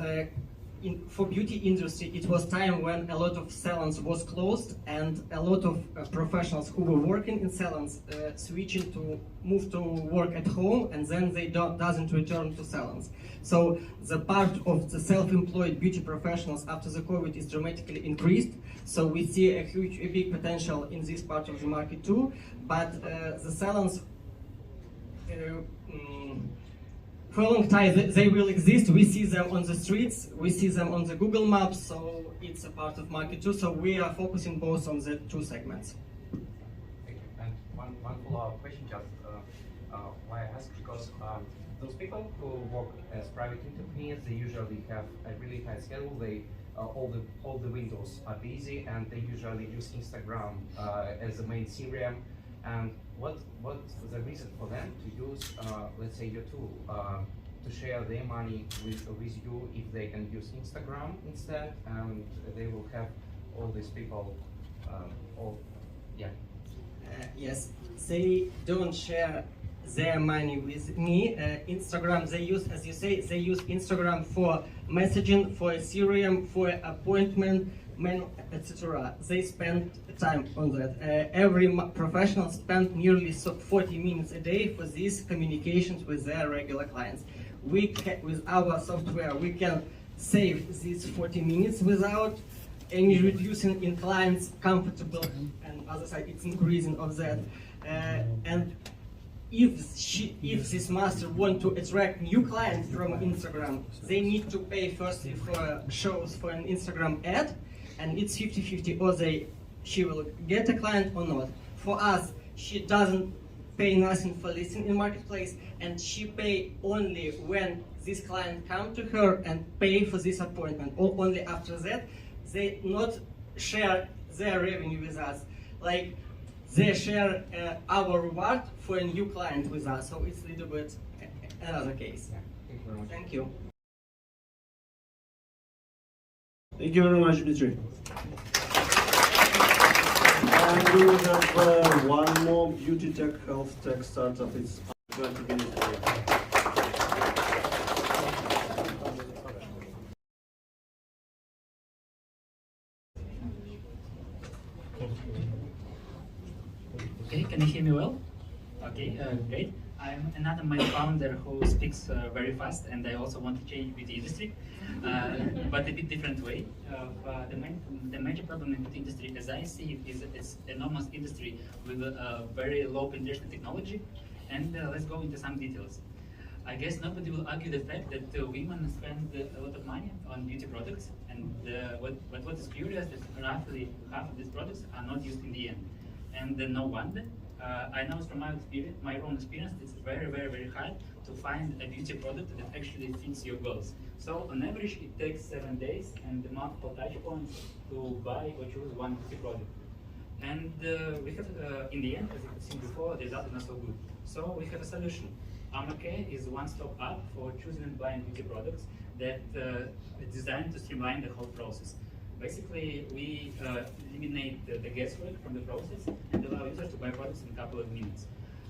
for beauty industry, it was time when a lot of salons was closed, and a lot of professionals who were working in salons switching to move to work at home, and then they doesn't return to salons. So the part of the self-employed beauty professionals after the COVID is dramatically increased. So we see a big potential in this part of the market too. But the salons for a long time they will exist. We see them on the streets, we see them on the Google Maps, so it's a part of market too. So we are focusing both on the two segments. Thank you. And one follow-up question, just why I ask, because those people who work as private entrepreneurs, they usually have a really tight schedule. They all the windows are busy, and they usually use Instagram as the main CRM. And what's the reason for them to use, let's say, your tool to share their money with you if they can use Instagram instead, and they will have all these people, Yes, they don't share their money with me. Instagram, they use, as you say, they use Instagram for messaging, for CRM, for appointment, etc. They spend time on that. Every professional spends nearly 40 minutes a day for these communications with their regular clients. With our software, we can save these 40 minutes without any reducing in clients' comfortable, and other side, it's increasing of that. And if this master want to attract new clients from Instagram, they need to pay firstly for shows for an Instagram ad, and it's 50-50, or she will get a client or not. For us, she doesn't pay nothing for listing in marketplace, and she pay only when this client come to her and pay for this appointment, or only after that. They not share their revenue with us, like they share our reward for a new client with us. So it's a little bit another case. Yeah. Thank you very much. Thank you. Thank you very much, Dmitry. And we will have one more beauty tech, health tech startup. It's 20 minutes. Okay, can you hear me well? Okay, great. I'm another my founder who speaks very fast, and I also want to change with the industry, but a bit different way. The major problem in the industry, as I see it, is it's enormous industry with very low penetration technology, and let's go into some details. I guess nobody will argue the fact that women spend a lot of money on beauty products, and what is curious is roughly half of these products are not used in the end. And no wonder. I know from my own experience, it's very, very, very hard to find a beauty product that actually fits your goals. So on average, it takes 7 days and multiple touch points to buy or choose one beauty product. And we have, in the end, as you have seen before, the result is not so good. So we have a solution. Amake is a one-stop app for choosing and buying beauty products that is designed to streamline the whole process. Basically, we eliminate the guesswork from the process and allow users to buy products in a couple of minutes.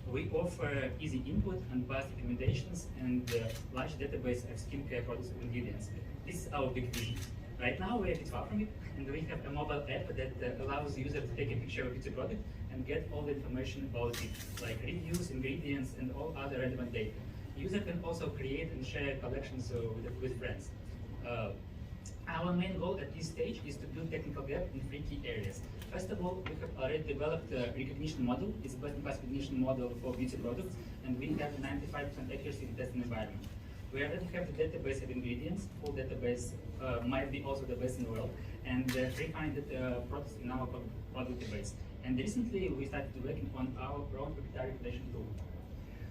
We offer easy input and fast recommendations and large database of skincare products and ingredients. This is our big vision. Right now, we're a bit far from it, and we have a mobile app that allows users to take a picture of a beauty product and get all the information about it, like reviews, ingredients, and all other relevant data. User can also create and share collections with friends. Our main goal at this stage is to build technical gap in 3 key areas. First of all, we have already developed a recognition model. It's a best-in-class recognition model for beauty products, and we have 95% accuracy in testing environment. We already have the database of ingredients. Full database might be also the best in the world, and 300 products in our product database. And recently, we started working on our own proprietary recommendation tool.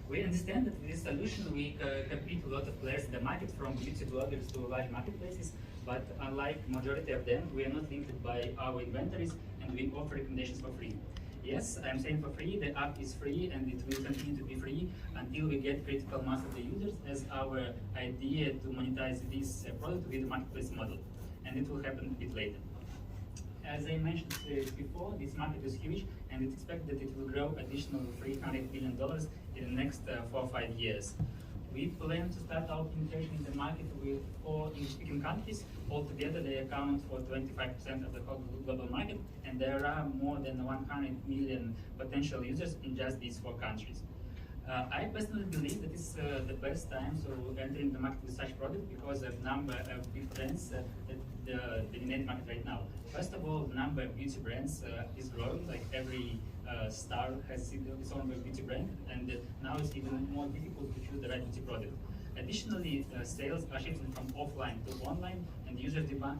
We understand that with this solution, we compete with a lot of players in the market, from beauty bloggers to large marketplaces, but unlike majority of them, we are not limited by our inventories, and we offer recommendations for free. Yes, I'm saying for free, the app is free, and it will continue to be free until we get critical mass of the users, as our idea to monetize this product with the marketplace model, and it will happen a bit later. As I mentioned before, this market is huge, and it's expected that it will grow additional $300 billion in the next 4 or 5 years. We plan to start our penetration in the market with 4 English-speaking countries. Altogether, they account for 25% of the whole global market, and there are more than 100 million potential users in just these 4 countries. I personally believe that it's the best time to entering the market with such product because of number of big brands that dominate the market right now. First of all, the number of beauty brands is growing. Like every star has its own beauty brand, and now it's even more difficult to choose the right beauty product. Additionally, sales are shifting from offline to online, and users demand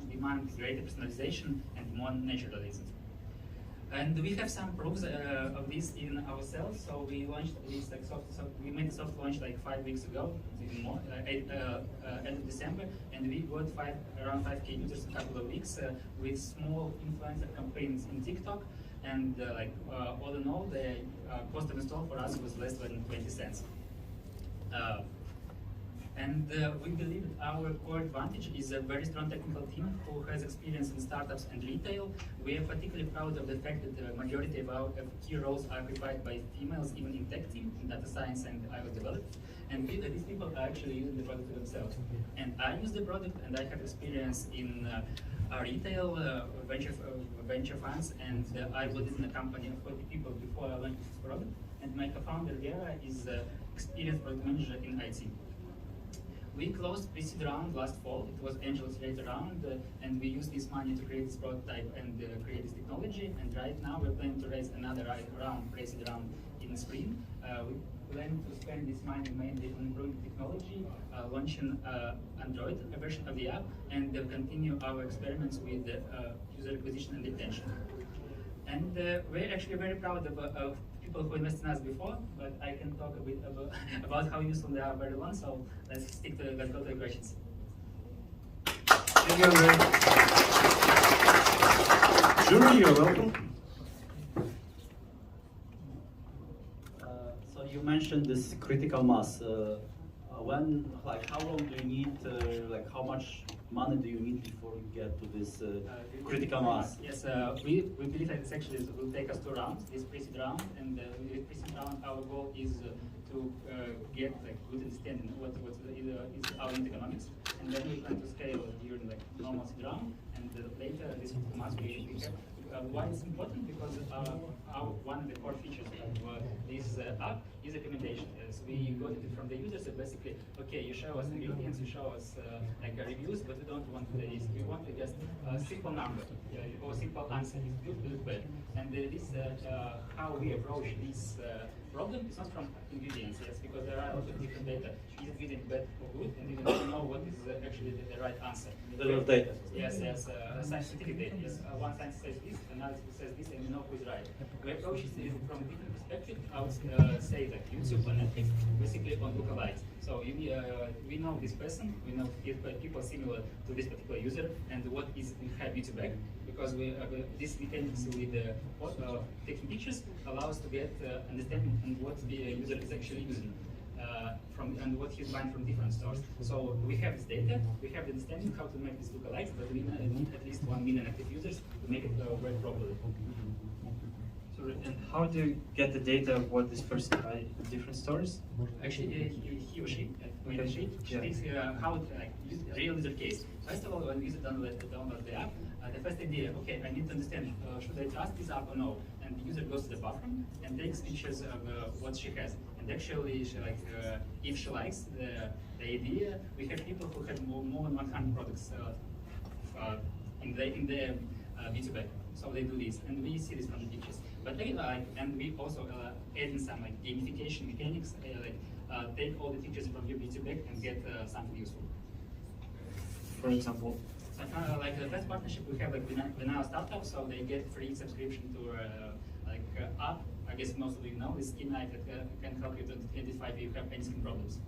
greater personalization and more naturalism. And we have some proofs of this in ourselves. So we launched this we made a soft launch like 5 weeks ago, even more, end of December, and we got around 5K users in a couple of weeks with small influencer campaigns in TikTok. And all in all, the cost of install for us was less than 20 cents. And we believe that our core advantage is a very strong technical team who has experience in startups and retail. We are particularly proud of the fact that the majority of our key roles are occupied by females, even in tech team, in data science and iOS development. And these people are actually using the product themselves. And I use the product, and I have experience in retail, venture funds, and I was in a company of 40 people before I launched this product. And my co-founder Vera is experienced product manager in IT. We closed pre-seed round last fall. It was angel accelerator round, and we used this money to create this prototype and create this technology. And right now we're planning to raise another round, pre-seed round in spring. We plan to spend this money mainly on improving technology, launching Android version of the app, and continue our experiments with user acquisition and retention. And we're actually very proud of people who invested in us before, but I can talk a bit about how useful they are very long. So let's go to the questions. Thank you, Andrei. Jury, you're welcome. So you mentioned this critical mass. How long do you need? How much money do you need before you get to this critical mass? Yes, we believe that it will take us 2 rounds, this pre-seed round, and with this pre-seed round, our goal is to get good understanding of what is our unit economics, and then we plan to scale during normal seed round, and later this mass we have. Why it's important? Because one of the core features of this app is recommendation. Yes, we got it from the users. So basically, okay, you show us ingredients, you show us reviews, but we don't want this. We want just a simple number or simple answer. It's good, bad. And this how we approach this problem is not from ingredients, yes, because there are a lot of different data. Is ingredient bad or good, and you don't know what is actually the right answer. The data. Yes, scientific data. Yes, one scientist says this, another says this, and you know who is right. We approach it from a different perspective. I would say that YouTube and Netflix basically on lookalikes. So we know this person, we know people similar to this particular user, and what is her beauty bag, because this dependency with taking pictures allows to get understanding on what the user is actually using. And what he's buying from different stores. So we have this data, we have the understanding how to make this lookalikes, but we need at least 1 million active users to make it work properly. And how do you get the data of what this person buys in different stores? Actually, he or she takes how real user case. First of all, when user download the app, the first idea, okay, I need to understand, should I trust this app or no? And the user goes to the bathroom and takes pictures of what she has. And actually, if she likes the idea, we have people who have more than 100 products in their beauty bag. So they do this, and we see this from the pictures. But and we also add in some gamification mechanics, take all the pictures from your beauty bag and get something useful. For example? So, the best partnership we have with our startup, so they get free subscription to app. I guess most of you know this skin eye that can help you to identify if you have any skin problems.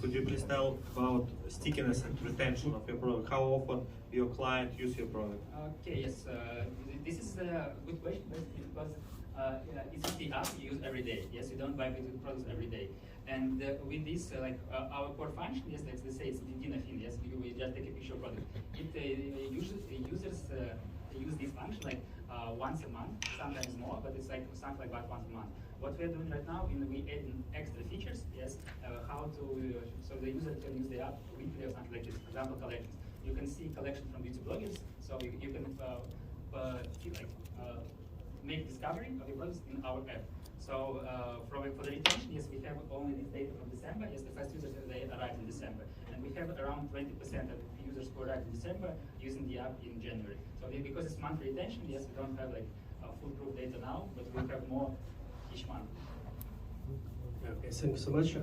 Could you please tell about stickiness and retention of your product? How often your client use your product? Okay, yes. This is a good question because it's the app you use every day. Yes, you don't buy beauty products every day. And with this, our core function, yes, let's say it's the dinner thing. Yes, we just take a picture of product. If users use this function once a month, sometimes more, but it's something like that once a month. What we're doing right now, we add in extra features, yes, so the user can use the app weekly or something like this. For example, collections. You can see collection from beauty bloggers, so you can make discovery of your products in our app. So for the retention, yes, we have only this data from December. Yes, the first users they arrived in December, and we have around 20% of users who arrived in December using the app in January. So because it's monthly retention, yes, we don't have foolproof data now, but we'll have more each month. Okay, thank you so much.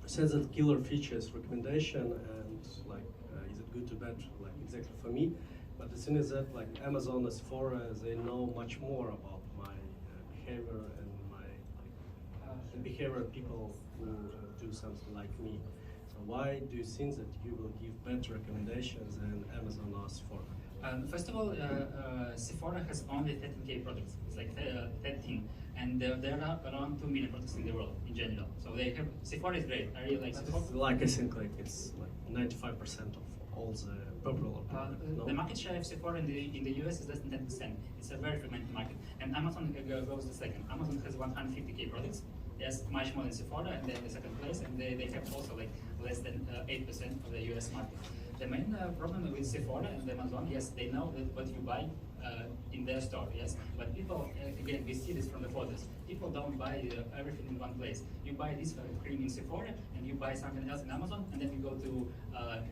Says that killer features recommendation and is it good to bad exactly for me? But the thing is that Amazon and Sephora, they know much more about my behavior and my the behavior of people who do something like me. So why do you think that you will give better recommendations than Amazon or Sephora? First of all, Sephora has only 13K products. It's like 13, and there are around 2 million products in the world in general. So they have Sephora is great. I really like Sephora. I think it's 95% of all the popular products. The market share of Sephora in the US is less than 10%. It's a very fragmented market, and Amazon goes the second. Amazon has 150K products. Yes, much more than Sephora, and they're in the second place, and they have also less than 8% of the US market. The main problem with Sephora and Amazon, yes, they know that what you buy in their store, yes, but people, again, we see this from the photos. People don't buy everything in one place. You buy this cream in Sephora, and you buy something else in Amazon, and then you go to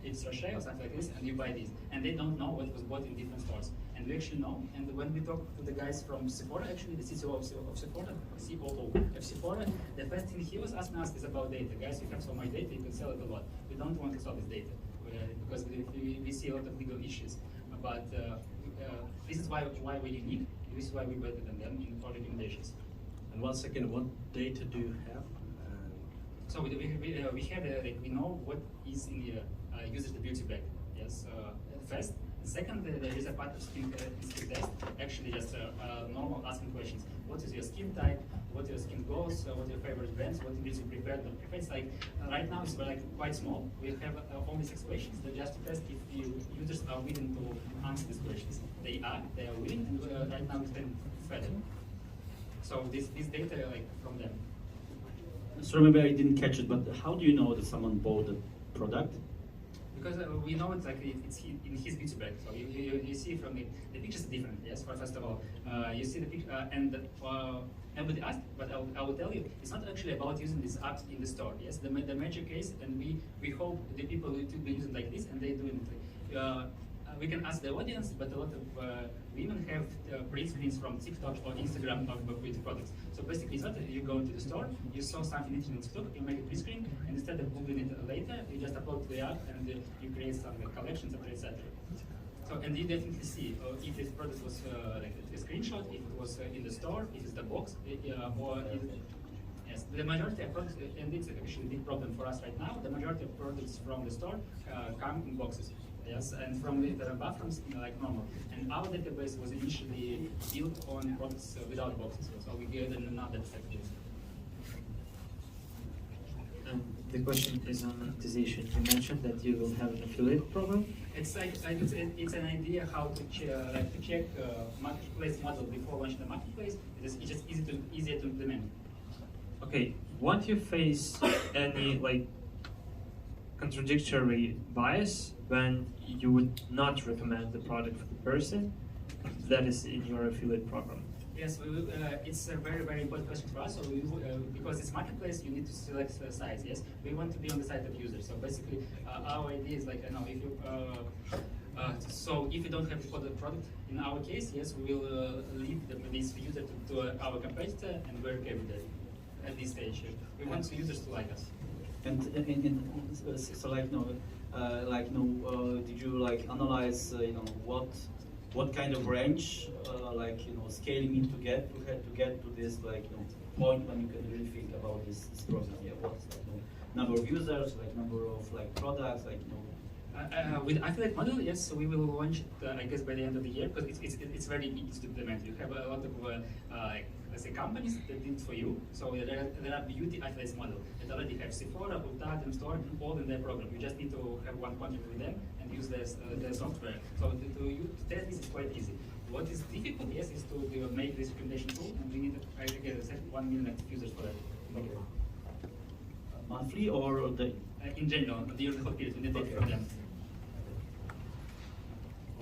X-Ray or something like this, and you buy this. And they don't know what was bought in different stores. And we actually know, and when we talk to the guys from Sephora, actually the CTO of Sephora, COO of Sephora, the first thing he was asking us is about data. Guys, you have so much data, you can sell it a lot. We don't want to sell this data because we see a lot of legal issues. But this is why we're unique. This is why we're better than them in all recommendations. And once again, what data do you have? So we have we know what is in the user's beauty bag. Yes, first. Second, there is a part of skin test, actually just normal asking questions. What is your skin type? What are your skin goals? What are your favorite brands? What is you prefer? Don't prefer? It's right now it's quite small. We have only 6 questions. They're just to test if the users are willing to answer these questions. They are willing, and right now it's been further. So this data from them. So maybe I didn't catch it, but how do you know that someone bought the product? Because we know it's it's in his beauty bag. So you see from the pictures are different. Yes, first of all, you see the picture and nobody asked, but I will tell you, it's not actually about using these apps in the store. Yes, the major case, and we hope the people will be using like this, and they're doing it. We can ask the audience, but a lot of women have print screens from TikTok or Instagram of beauty products. So basically, it's not that you go to the store, you saw something interesting on TikTok, you make a print screen, and instead of googling it later, you just upload to the app and you create some collections, etc. So, and you definitely see if this product was a screenshot, if it was in the store, if it's the box, or yes, the majority of products, and it's actually a big problem for us right now. The majority of products from the store come in boxes. Yes, and from the bathrooms, like normal. And our database was initially built on products without boxes, so we gave them another sector. The question is on monetization. You mentioned that you will have an affiliate program. It's it's an idea how to check marketplace model before launching the marketplace. It's just easier to implement. Okay, won't you face any contradictory bias when you would not recommend the product for the person that is in your affiliate program? Yes, it's a very, very important question for us. So because it's marketplace, you need to select sites. Yes, we want to be on the side of users. So basically, our idea is if you so if you don't have the product, in our case, yes, we will leave this user to our competitor and work every day. At this stage, we want the users to like us. And so did you analyze what kind of range scaling need to get to this point when you can really think about this process? Yeah, what's number of users, number of products, with affiliate model, yes, so we will launch it, I guess, by the end of the year, because it's very easy to implement. You have a lot of let's say companies that did it for you. So there are beauty affiliates model that already have Sephora, Ulta, Store, all in their program. You just need to have one contract with them and use their software. So to test this is quite easy. What is difficult, yes, is to make this recommendation tool, and we need, I guess, 1 million active users for that. Monthly or day? In general, during the whole period, we need data from them.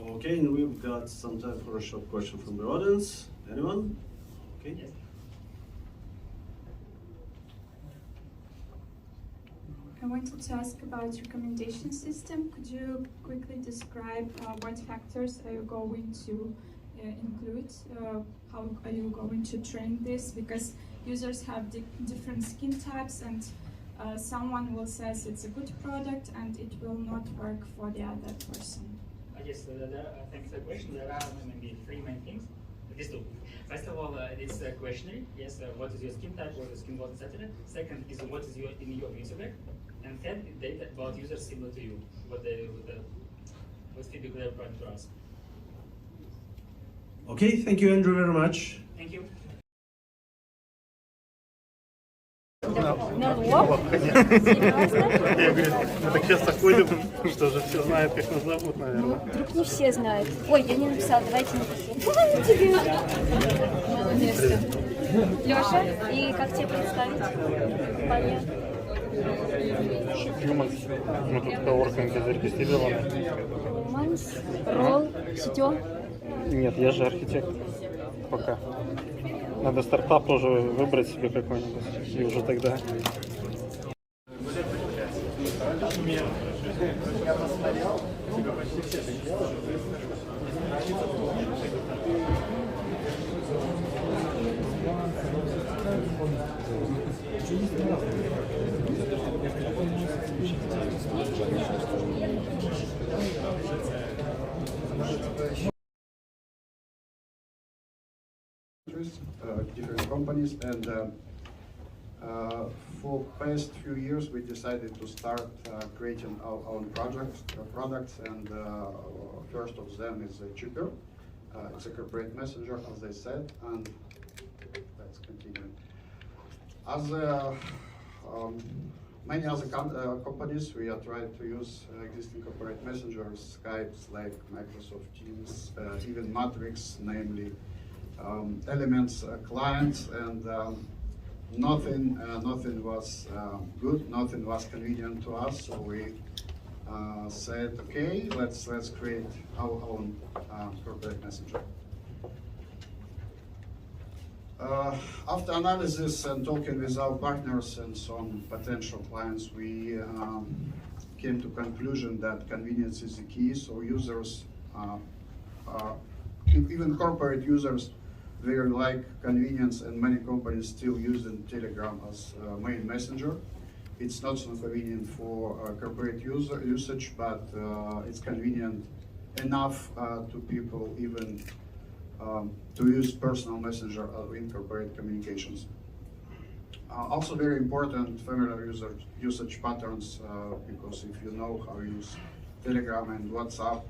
Okay, and we've got some time for a short question from the audience. Anyone? Okay. Yes. I wanted to ask about recommendation system. Could you quickly describe what factors are you going to include? How are you going to train this? Because users have different skin types, and someone will say it's a good product and it will not work for the other person. Yes, thanks for the question. There are maybe three main things. These two. First of all, it's a questionnaire. Yes, what is your skin type, what is skin bone, etc. Second is what is in your user. And third, data about users similar to you. What feedback they're trying to ask. Okay, thank you, Andrew, very much. Thank you. Я говорю, мы так часто ходим, что же все знают, как нас зовут, наверное. Вдруг не все знают. Ой, я не написала, давайте напишем. Тебе. Леша, и как тебя представить? Понятно. Humans. Мы тут коворкинги зарегистрированы. Humans, ролл, сетё. Нет, я же архитектор. Пока. Надо стартап тоже выбрать себе какой-нибудь. И уже тогда. Different companies, and for past few years we decided to start creating our own products, and first of them is Cheaper. It's a corporate messenger, as I said, and let's continue. As many other companies, we are trying to use existing corporate messengers, Skype, Slack, Microsoft Teams, even Matrix, namely Elements clients, and nothing was good, nothing was convenient to us. So we said, okay, let's create our own corporate messenger. After analysis and talking with our partners and some potential clients, we came to conclusion that convenience is the key. So users, even corporate users, very like convenience, and many companies still using Telegram as main messenger. It's not so convenient for corporate usage, but it's convenient enough to people even to use personal messenger in corporate communications. Also very important, familiar usage patterns, because if you know how to use Telegram and WhatsApp,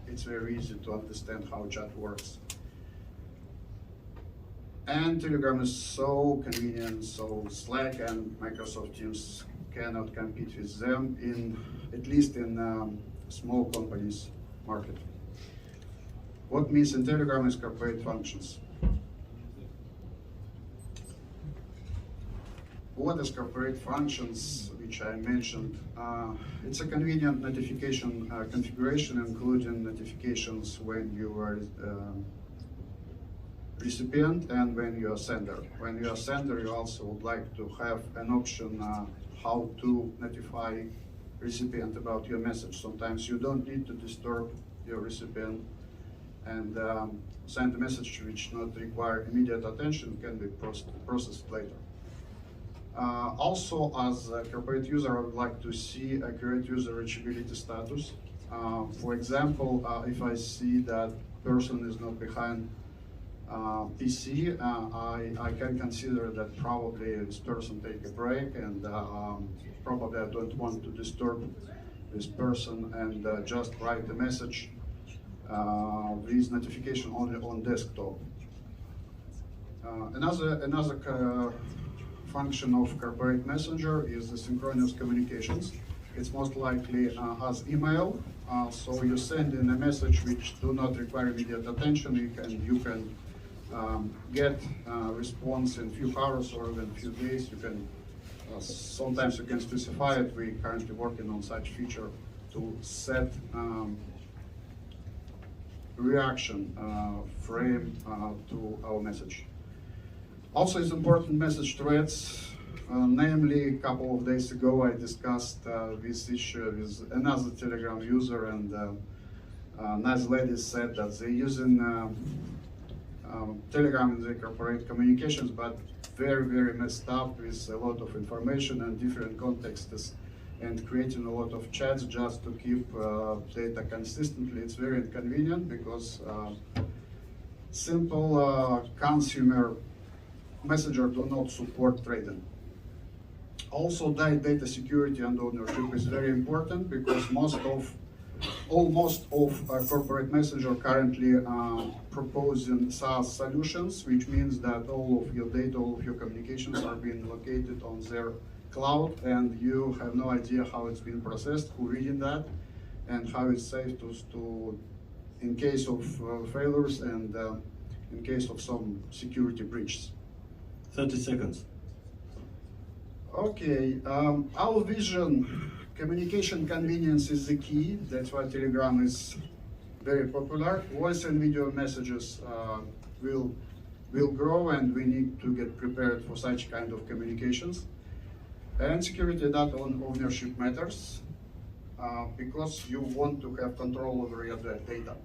it's very easy to understand how chat works. And Telegram is so convenient, so Slack and Microsoft Teams cannot compete with them, at least in small companies market. What means in Telegram is corporate functions. What is corporate functions, which I mentioned? It's a convenient notification configuration, including notifications when you are recipient and when you are sender. When you are sender, you also would like to have an option how to notify recipient about your message. Sometimes you don't need to disturb your recipient, and send a message which not require immediate attention can be processed later. Also, as a corporate user, I would like to see accurate user reachability status. For example, if I see that person is not behind PC, I can consider that probably this person take a break, and probably I don't want to disturb this person, and just write the message with notification only on desktop. Another function of corporate messenger is the synchronous communications. It's most likely as email. So you send in a message which do not require immediate attention. You can get response in few hours or even few days. You can sometimes you can specify it. We're currently working on such feature to set reaction frame to our message. Also, it's important message threads. Namely, a couple of days ago, I discussed this issue with another Telegram user, and nice lady said that they're using Telegram in the corporate communications, but very, very messed up with a lot of information and different contexts, and creating a lot of chats just to keep data consistently. It's very inconvenient because simple consumer messenger do not support trading. Also, data security and ownership is very important because almost of corporate messenger currently proposing SaaS solutions, which means that all of your data, all of your communications are being located on their cloud, and you have no idea how it's been processed, who reading that, and how it's safe to in case of failures and in case of some security breaches. 30 seconds. Okay, our vision, communication convenience is the key. That's why Telegram is very popular. Voice and video messages will grow, and we need to get prepared for such kind of communications. And security data ownership matters because you want to have control over your data.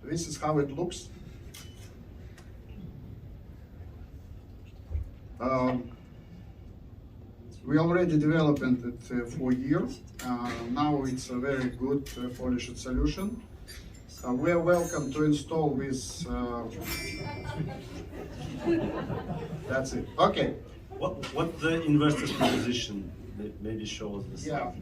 This is how it looks. We already developed it for years. Now it's a very good polished solution. We are welcome to install this. That's it. Okay. What the investor's proposition maybe shows this? Yeah.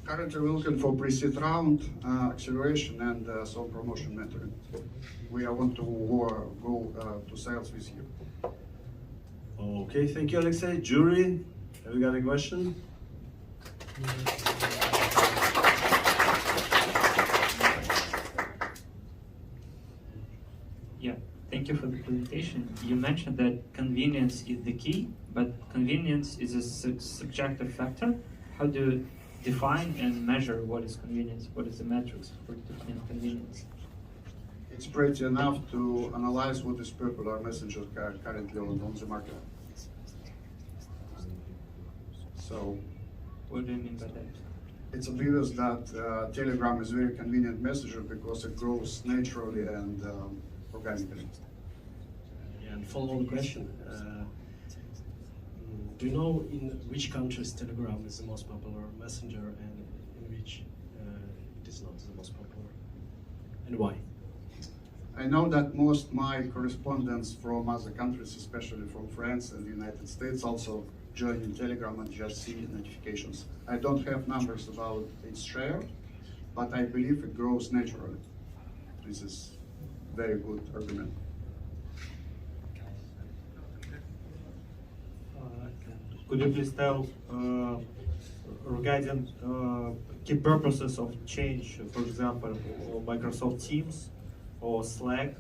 Currently, we're looking for pre-seed round, acceleration, and some promotion mentoring. We want to go to sales this year. Okay, thank you, Alexei. Jury, have you got a question? Yeah, thank you for the presentation. You mentioned that convenience is the key, but convenience is a subjective factor. How do you define and measure what is convenience? What is the metrics for defining convenience? It's pretty enough to analyze what is popular messenger currently on the market. So, what do you mean by that? It's obvious that Telegram is a very convenient messenger because it grows naturally and organically. And follow-on question. Do you know in which countries Telegram is the most popular messenger and in which it is not the most popular? And why? I know that most my correspondents from other countries, especially from France and the United States, also join in Telegram and just see notifications. I don't have numbers about its share, but I believe it grows naturally. This is a very good argument. Could you please tell regarding key purposes of change, for example, Microsoft Teams or Slack,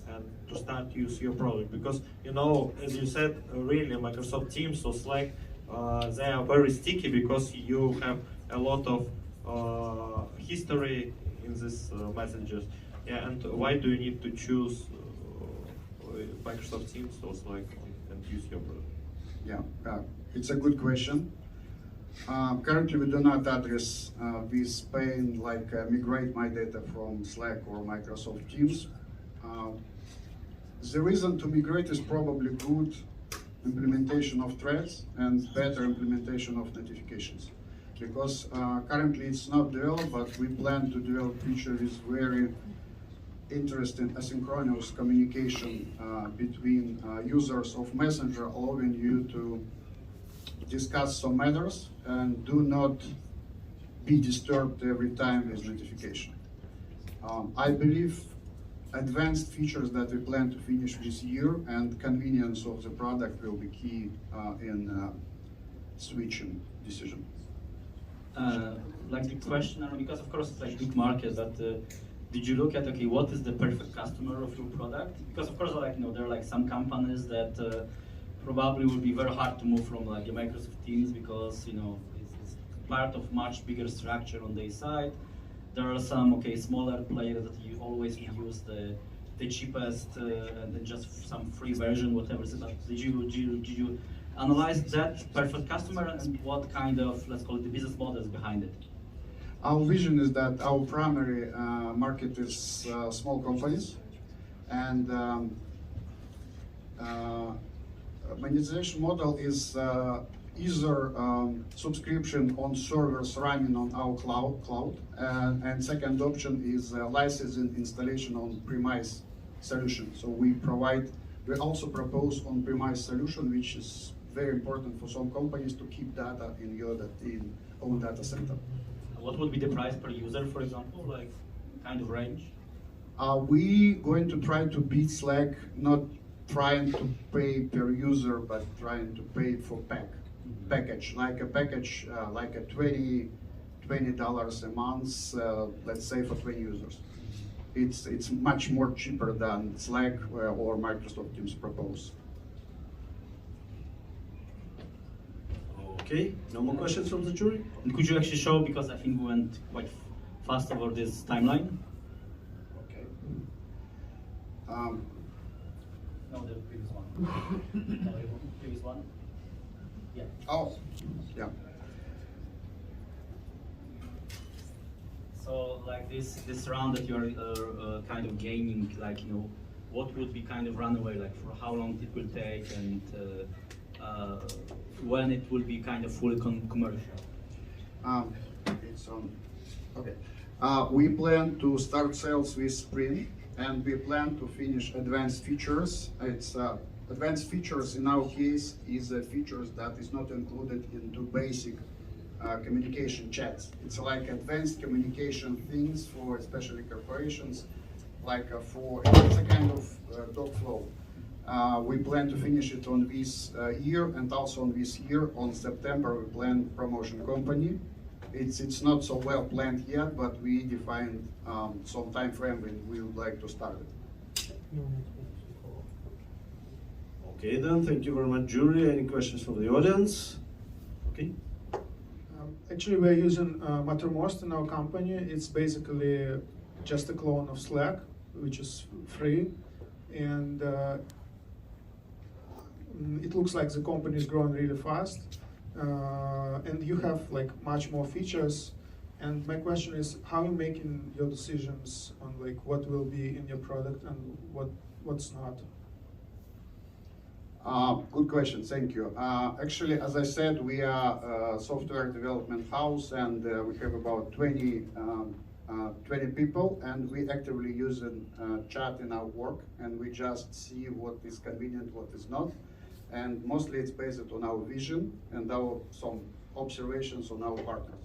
and to start use your product? Because, you know, as you said, really Microsoft Teams or Slack, they are very sticky because you have a lot of history in these messages. Yeah, and why do you need to choose Microsoft Teams or Slack and use your product? Yeah, it's a good question. Currently, we do not address this pain like migrate my data from Slack or Microsoft Teams. The reason to migrate is probably good implementation of threads and better implementation of notifications. Because currently it's not developed, but we plan to develop features with very interesting asynchronous communication between users of Messenger, allowing you to discuss some matters and do not be disturbed every time with notification. I believe advanced features that we plan to finish this year and convenience of the product will be key in switching decision. Like the question, because of course it's like big market, but did you look at, okay, what is the perfect customer of your product? Because of course, like, you know, there are like some companies that probably would be very hard to move from like the Microsoft Teams because, you know, it's part of much bigger structure on their side. There are some, okay, smaller players that you always use the cheapest and then just some free version, whatever. So did you analyze that perfect customer and what kind of, let's call it, the business model is behind it? Our vision is that our primary market is small companies, and monetization model is either subscription on servers running on our cloud, and second option is licensing installation on premise solution. So we also propose on-premise solution, which is very important for some companies to keep data in your own data center. What would be the price per user, for example, like kind of range? We going to try to beat Slack, not trying to pay per user, but trying to pay for package, like a package, like a $20 a month, let's say for 20 users. It's much more cheaper than Slack or Microsoft Teams propose. Okay, no more questions from the jury? And could you actually show, because I think we went quite fast over this timeline? Okay. No, the previous one. No, the previous one. Yeah. Oh, yeah. So like this round that you're kind of gaining, like, you know, what would be kind of runaway, like for how long it will take, and when it will be kind of fully commercial? It's on. Okay. We plan to start sales with spring, and we plan to finish advanced features. It's advanced features in our case is features that is not included into basic communication chats. It's like advanced communication things for especially corporations, like it's a kind of dog flow. We plan to finish it on this year, and also on this year, on September, we plan promotion company. It's not so well planned yet, but we defined some time frame when we would like to start it. Okay then, thank you very much, jury. Any questions from the audience? Okay. Actually, we're using Mattermost in our company. It's basically just a clone of Slack, which is free, and it looks like the company is growing really fast, and you have like much more features. And my question is, how are you making your decisions on like what will be in your product and what's not? Good question, thank you. Actually, as I said, we are a software development house, and we have about 20 people, and we actively use chat in our work, and we just see what is convenient, what is not. And mostly it's based on our vision and some observations on our partners.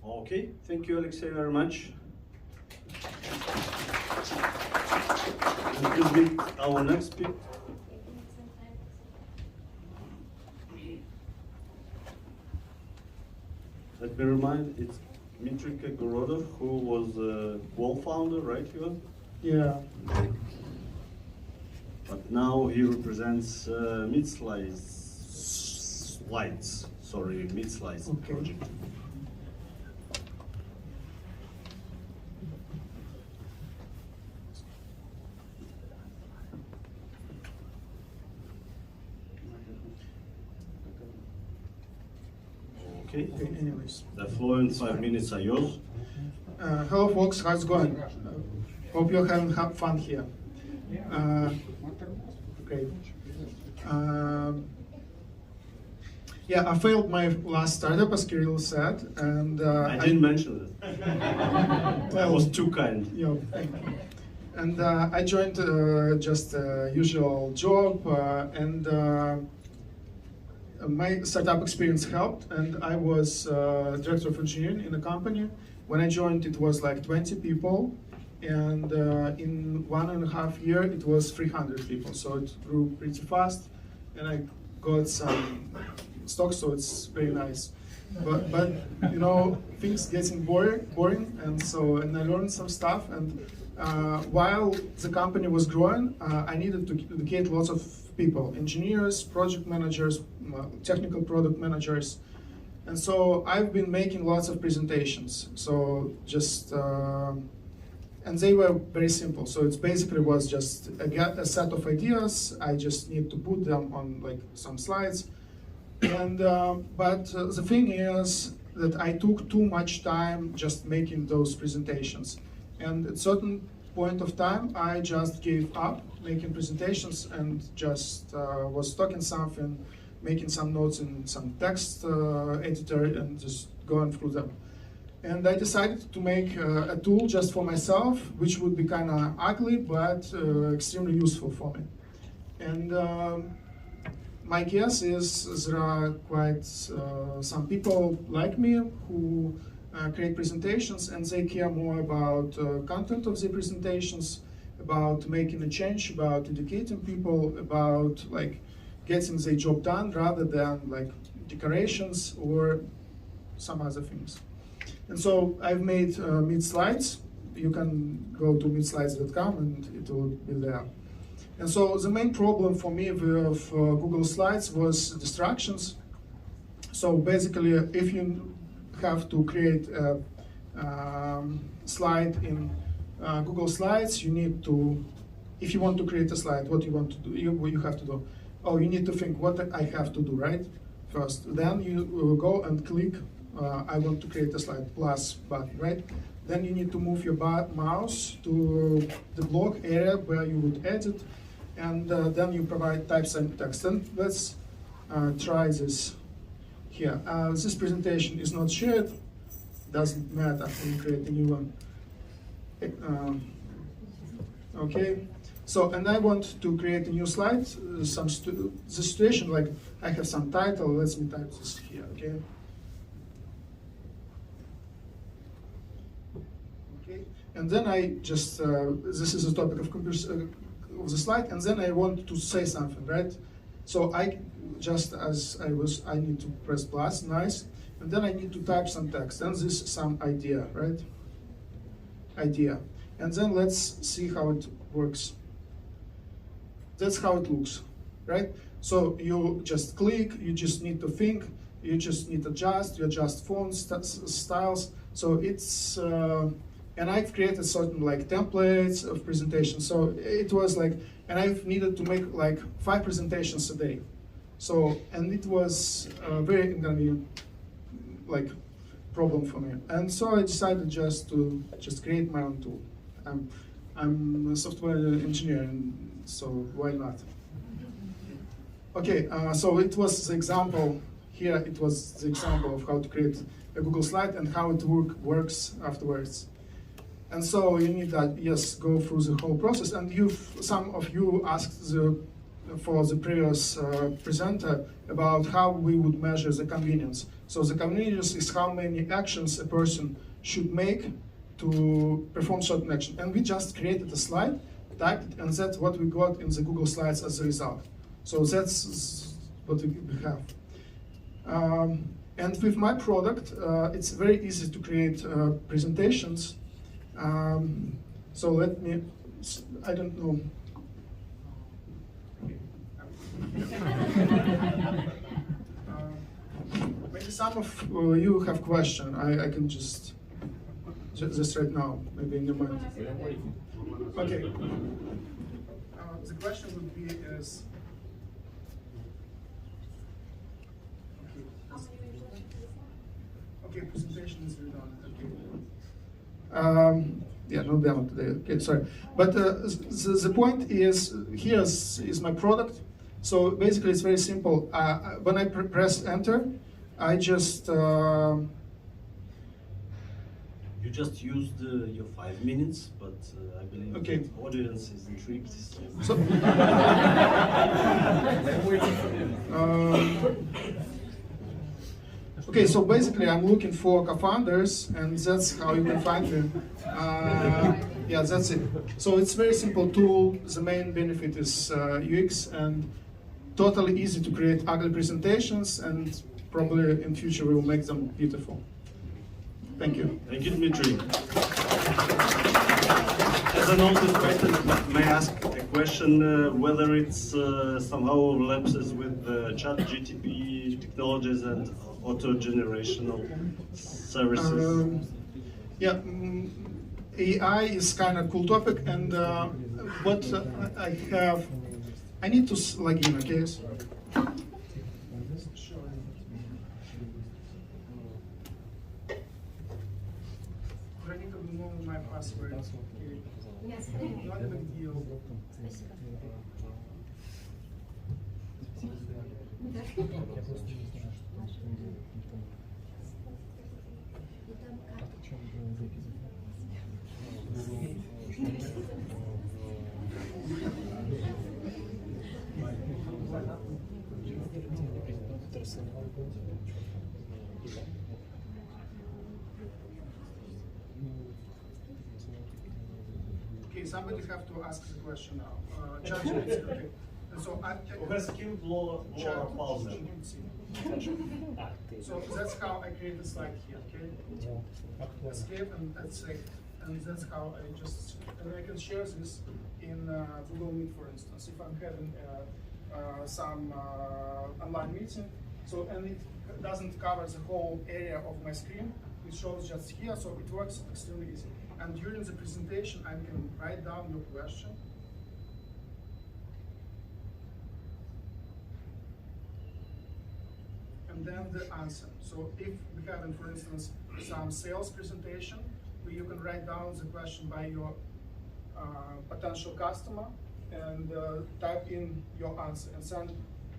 Okay, thank you, Alexei, very much. And please meet our next speaker. Let me remind, it's Dmitry Gorodov, who was a co-founder, right, Ivan? Yeah. But now he represents MeetSlides project. Okay. Anyways. The floor in 5 minutes are yours. Hello folks, how's it going? Hope you're having fun here. Great. Yeah, I failed my last startup, as Kirill said, and I didn't mention it. I was too kind. Yeah, thank you. And I joined just a usual job, and my startup experience helped, and I was director of engineering in a company. When I joined, it was like 20 people, and in 1.5 years, it was 300 people. So it grew pretty fast, and I got some stock, so it's very nice. But you know, things getting boring, and I learned some stuff. And while the company was growing, I needed to educate lots of people, engineers, project managers, technical product managers. And so I've been making lots of presentations. So just and they were very simple. So it's basically was just a set of ideas. I just need to put them on like some slides. And but the thing is that I took too much time just making those presentations. And at certain point of time, I just gave up making presentations and just was talking something, making some notes in some text editor and just going through them. And I decided to make a tool just for myself, which would be kind of ugly, but extremely useful for me. And my guess is there are quite some people like me who create presentations, and they care more about content of the presentations, about making a change, about educating people, about like getting the job done rather than like decorations or some other things. And so I've made MeetSlides. You can go to meetslides.com and it will be there. And so the main problem for me with Google Slides was distractions. So basically, if you have to create a slide in Google Slides, you need to, if you want to create a slide, what you want to do, you have to do, oh, you need to think what I have to do, right? First, then you go and click, I want to create a slide, plus button, right? Then you need to move your mouse to the block area where you would edit, and then you provide types and text. And let's try this here. This presentation is not shared, doesn't matter, we create a new one. Okay, so, and I want to create a new slide, the situation, like I have some title, let me type this here, okay? Okay, and then I just, this is the topic of the slide, and then I want to say something, right? So I just as I need to press plus, nice, and then I need to type some text, and this is some idea, right? Idea. And then let's see how it works. That's how it looks, right? So you just click, you just need to think, you just need to adjust, you adjust fonts, styles. So it's, and I've created certain like templates of presentation. So it was like, and I've needed to make like 5 presentations a day. So, and it was very inconvenient, like, problem for me. And so I decided just to create my own tool. I'm a software engineer, and so why not? Okay, so it was the example here. It was the example of how to create a Google slide and how it works afterwards. And so you need that, yes, go through the whole process. And some of you asked for the previous presenter about how we would measure the convenience. So the convenience is how many actions a person should make to perform certain action. And we just created a slide, typed it, and that's what we got in the Google Slides as a result. So that's what we have. And with my product, it's very easy to create presentations. So let me, I don't know. Maybe some of you have question. I can just right now, maybe in a minute. Okay. The question would be is. Okay, presentation is redone. Okay. Yeah, no demo today. Okay, sorry. But the point is, here is my product. So basically, it's very simple. When I press enter, I just. You just used your 5 minutes, but I believe the audience is intrigued. So, okay, so basically I'm looking for co-founders, and that's how you can find them. Yeah, that's it. So it's a very simple tool. The main benefit is UX, and totally easy to create ugly presentations, and probably in future we will make them beautiful. Thank you. Thank you, Dmitry. As an older person, may I ask a question whether it's somehow overlaps with ChatGPT technologies and auto-generational services? Yeah, AI is kind of cool topic, and what I need to log in, okay? I need to know my password. Yes, not a big deal. Okay, somebody have to ask the question now. ChatGPT, okay. So So that's how I create a slide here, okay? Escape and that's it. And that's how I can share this in Google Meet, for instance. If I'm having some online meeting, and it doesn't cover the whole area of my screen, it shows just here, so it works extremely easy. And during the presentation, I can write down your question. And then the answer. So if we have, for instance, some sales presentation, where you can write down the question by your potential customer and type in your answer and send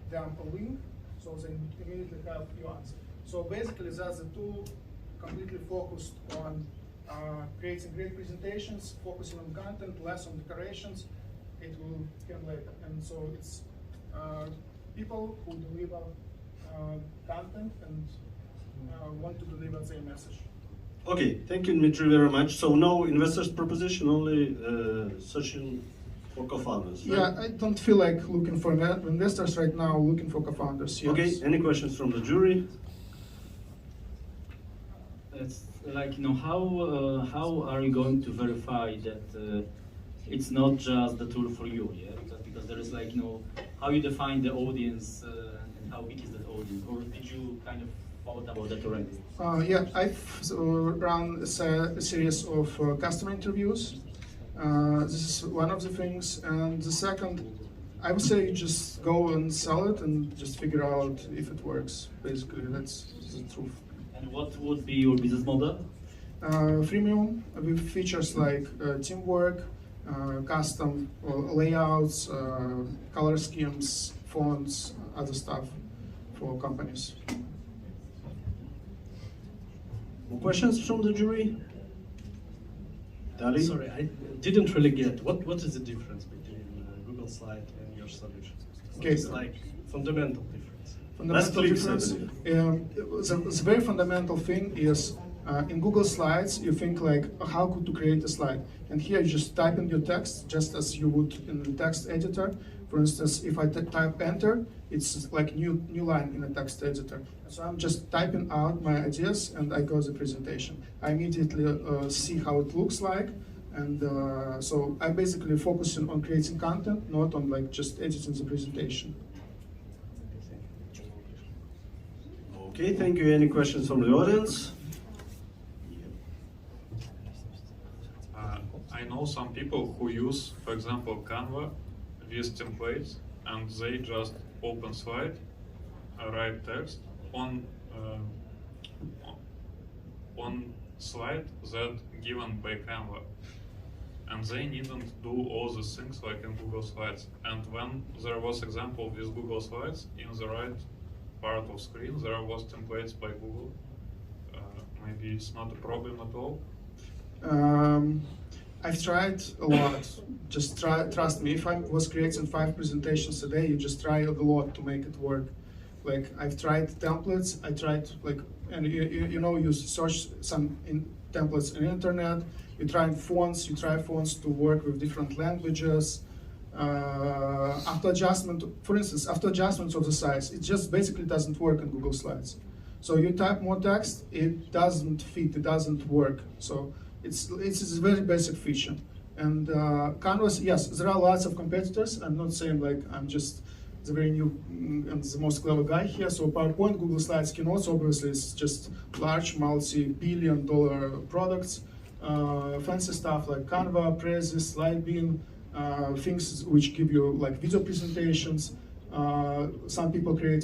them a link, so they immediately have your answer. So basically, that's the tool completely focused on creating great presentations, focusing on content, less on decorations. It will come later. And so it's people who deliver content and want to deliver their message. Okay, thank you, Dmitry, very much. So no investors proposition, only searching for co-founders. Right? Yeah, I don't feel like looking for investors right now, looking for co-founders. Yes. Okay, any questions from the jury? It's like, how are you going to verify that it's not just the tool for you, yeah? Because there is like, how you define the audience and how big is that audience, or did you kind of thought about that already? Yeah, I've run a series of customer interviews. This is one of the things, and the second, I would say just go and sell it and just figure out if it works. Basically, that's the truth. And what would be your business model? Freemium with features like teamwork, custom layouts, color schemes, fonts, other stuff for companies. More questions from the jury? Dali? Sorry, I didn't really get what is the difference between Google Slide and your solution? Okay. It's like fundamental difference. Fundamental difference. The very fundamental thing is in Google Slides, you think like how to create a slide, and here you just type in your text just as you would in the text editor. For instance, if I type enter, it's like new line in a text editor. So I'm just typing out my ideas and I go to the presentation. I immediately see how it looks like, and so I'm basically focusing on creating content, not on like just editing the presentation. Okay, thank you. Any questions from the audience? I know some people who use, for example, Canva with templates, and they just open slide, write text on slide that given by Canva, and they needn't do all these things like in Google Slides. And when there was example with Google Slides, in the right part of screen there was templates by Google. Maybe it's not a problem at all. I've tried a lot. Just trust me. If I was creating 5 presentations a day, you just try a lot to make it work. Like I've tried templates. I tried and you search some templates on the internet. You try fonts. You try fonts to work with different languages. After adjustment, for instance, after adjustments of the size, it just basically doesn't work in Google Slides. So you type more text, it doesn't fit. It doesn't work. So it's a very basic feature. And Canvas, yes, there are lots of competitors. I'm not saying like I'm just the very new and the most clever guy here. So PowerPoint, Google Slides, Keynotes, obviously it's just large multi-billion-dollar products. fancy stuff like Canva, Prezi, Slide things which give you like video presentations. Some people create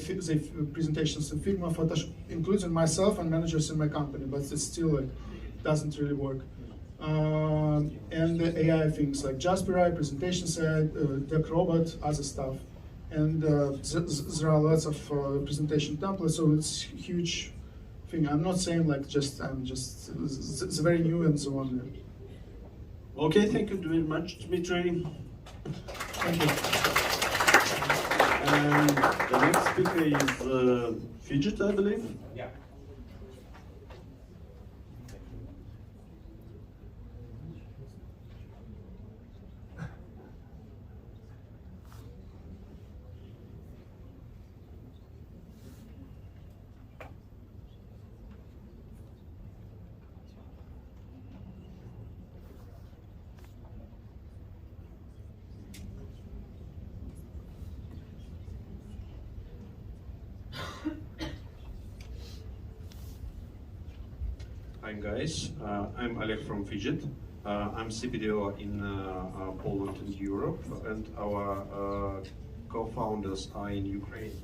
presentations in Figma, Photoshop, including myself and managers in my company, but it still like doesn't really work. And the AI things like Jasper AI, presentations AI, Deck Robot, other stuff. And there are lots of presentation templates, so it's huge thing. I'm not saying like I'm just it's very new and so on. Okay, thank you very much, Dmitry. Thank you. And the next speaker is Phygit, I believe. Yeah. Hi guys, I'm Oleg from Phygit. I'm CPDO in Poland and Europe, and our co-founders are in Ukraine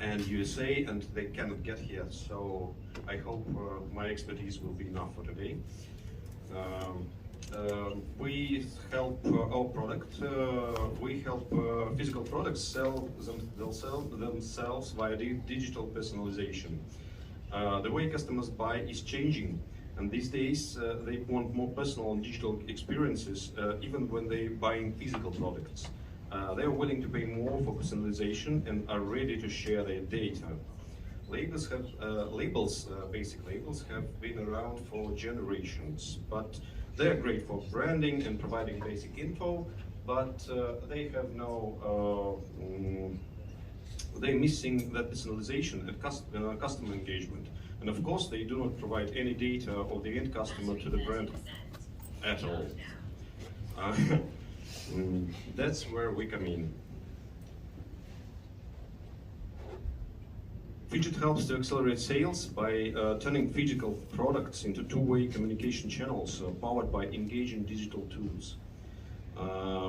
and USA, and they cannot get here, so I hope my expertise will be enough for today. We help our product, we help physical products sell themselves via digital personalization. The way customers buy is changing, and these days they want more personal and digital experiences even when they're buying physical products. They are willing to pay more for personalization and are ready to share their data. Basic labels have been around for generations, but they're great for branding and providing basic info, but they have no they're missing that personalization and customer engagement. And of course, they do not provide any data of the end customer to the brand at all. That's where we come in. Phygit helps to accelerate sales by turning physical products into two-way communication channels powered by engaging digital tools.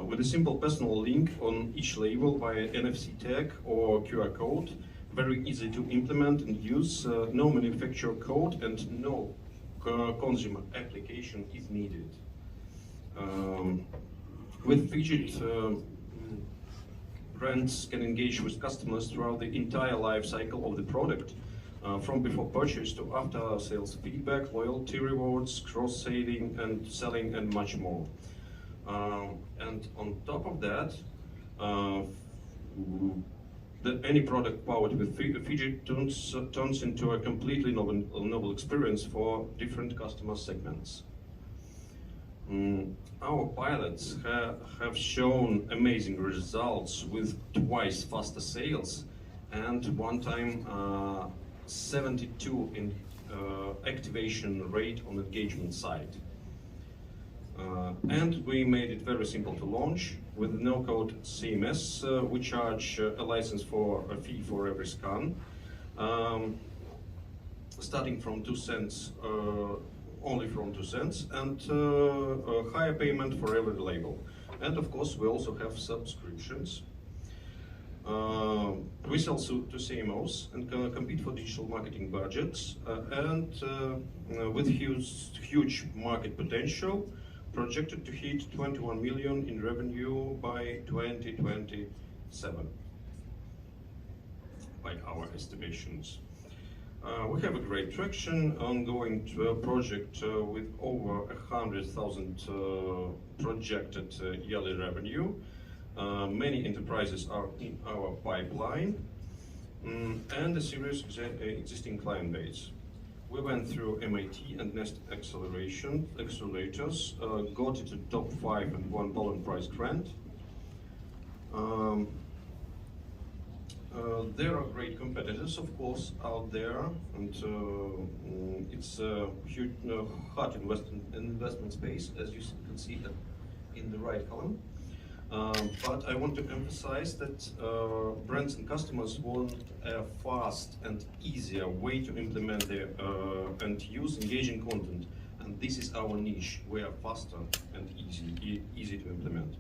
With a simple personal link on each label via NFC tag or QR code, very easy to implement and use, no manufacturer code and no consumer application is needed. With Phygit, brands can engage with customers throughout the entire life cycle of the product, from before purchase to after sales feedback, loyalty rewards, cross-selling and much more. And on top of that, any product powered with Phygit turns into a completely novel experience for different customer segments. Our pilots have shown amazing results with twice faster sales and one time 72 in activation rate on engagement side. And we made it very simple to launch with no-code CMS. We charge a license for a fee for every scan, starting from 2 cents, only from 2 cents, and a higher payment for every label. And of course, we also have subscriptions. We sell to CMOs and compete for digital marketing budgets, and with huge market potential, projected to hit 21 million in revenue by 2027, by our estimations. We have a great traction, ongoing project with over 100,000 projected yearly revenue. Many enterprises are in our pipeline, and a serious existing client base. We went through MIT and Nest accelerators, got it to top 5 and won Poland Prize grant. There are great competitors, of course, out there, and it's a huge, hot investment space, as you can see in the right column. But I want to emphasize that brands and customers want a fast and easier way to implement their and use engaging content. and this is our niche. We are faster and easy to implement.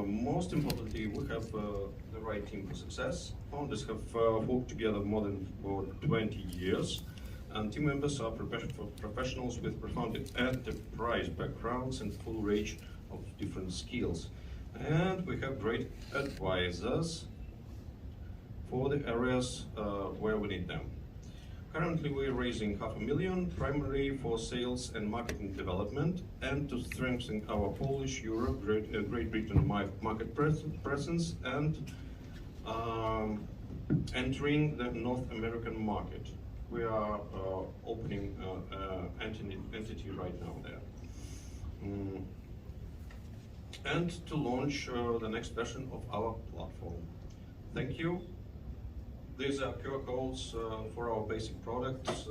Most importantly, we have the right team for success. Founders have worked together more than 20 years, and team members are professionals with profound enterprise backgrounds and full range of different skills. And we have great advisors for the areas where we need them. Currently, we're raising $500,000, primarily for sales and marketing development, and to strengthen our Polish, Europe, Great Britain market presence, and entering the North American market. We are opening entity right now there. And to launch the next version of our platform. Thank you. These are QR codes for our basic products,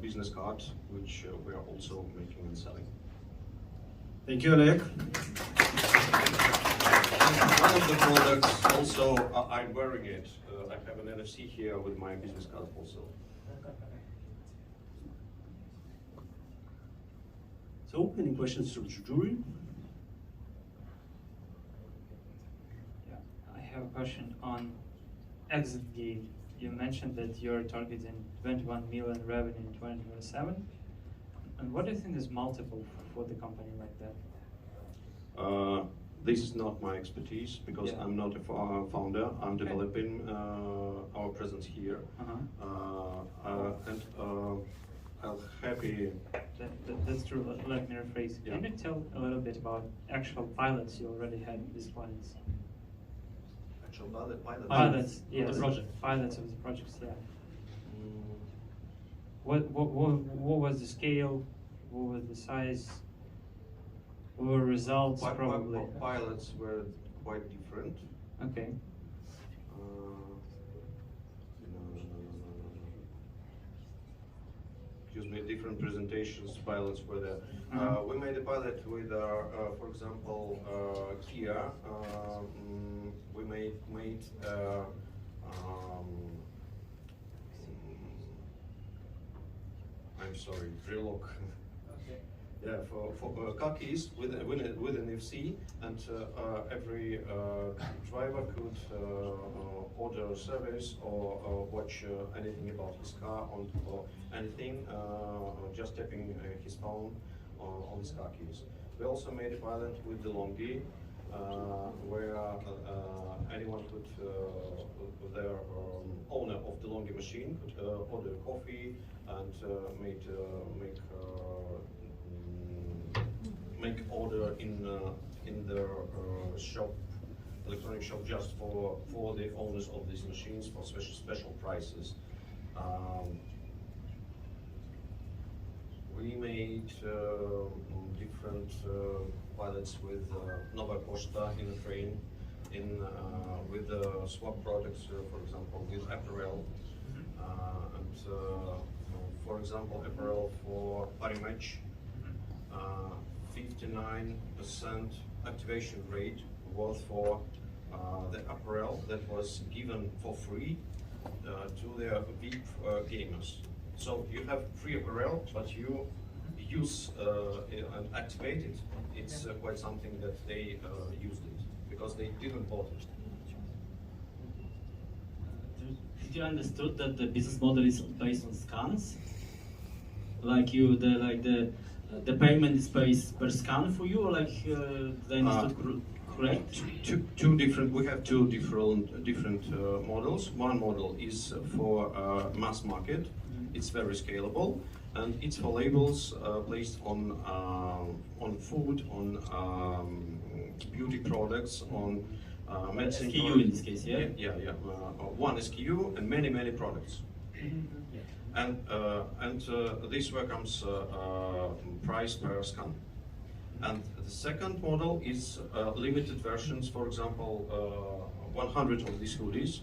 business card, which we are also making and selling. Thank you, Oleg. One of the products also, I'm wearing it. I have an NFC here with my business card also. So, any questions from the jury? Yeah, I have a question on exit gate. You mentioned that you're targeting 21 million revenue in 2027. And what do you think is multiple for the company like that? This is not my expertise because I'm not a founder. I'm developing our presence here. And I'll happy. That's true. Let me rephrase. Can you tell a little bit about actual pilots you already had with these clients? Pilots, yes. The project. Pilots of the projects, yeah. What was the scale? What was the size? What were results probably? Pilots were quite different. Okay. Excuse me, different presentations, pilots were there. We made a pilot with, for example, Kia. We made I'm sorry, Relog. Yeah, for car keys with an NFC, and every driver could order a service or watch anything about his car or anything, just tapping his phone on his car keys. We also made a pilot with the Longi, where anyone could, their owner of the Longi machine could order coffee and make order in their shop, electronic shop, just for the owners of these machines for special prices. We made different pilots with Nova Posta in the train, with swap products, for example, with apparel, and for example, apparel for Parimatch. 59% activation rate was for the apparel that was given for free to the VIP gamers. So you have free apparel, but you use and activate it. It's quite something that they used it because they didn't bought it. Did you understood that the business model is based on scans? Like the payment is based per scan for you, or like they understood correct? Two different. We have two different models. One model is for mass market. It's very scalable, and it's for labels placed on food, on beauty products, on medicine. SKU in this case, yeah. Yeah. One SKU and many products. And this comes price per scan. And the second model is limited versions, for example, 100 of these hoodies,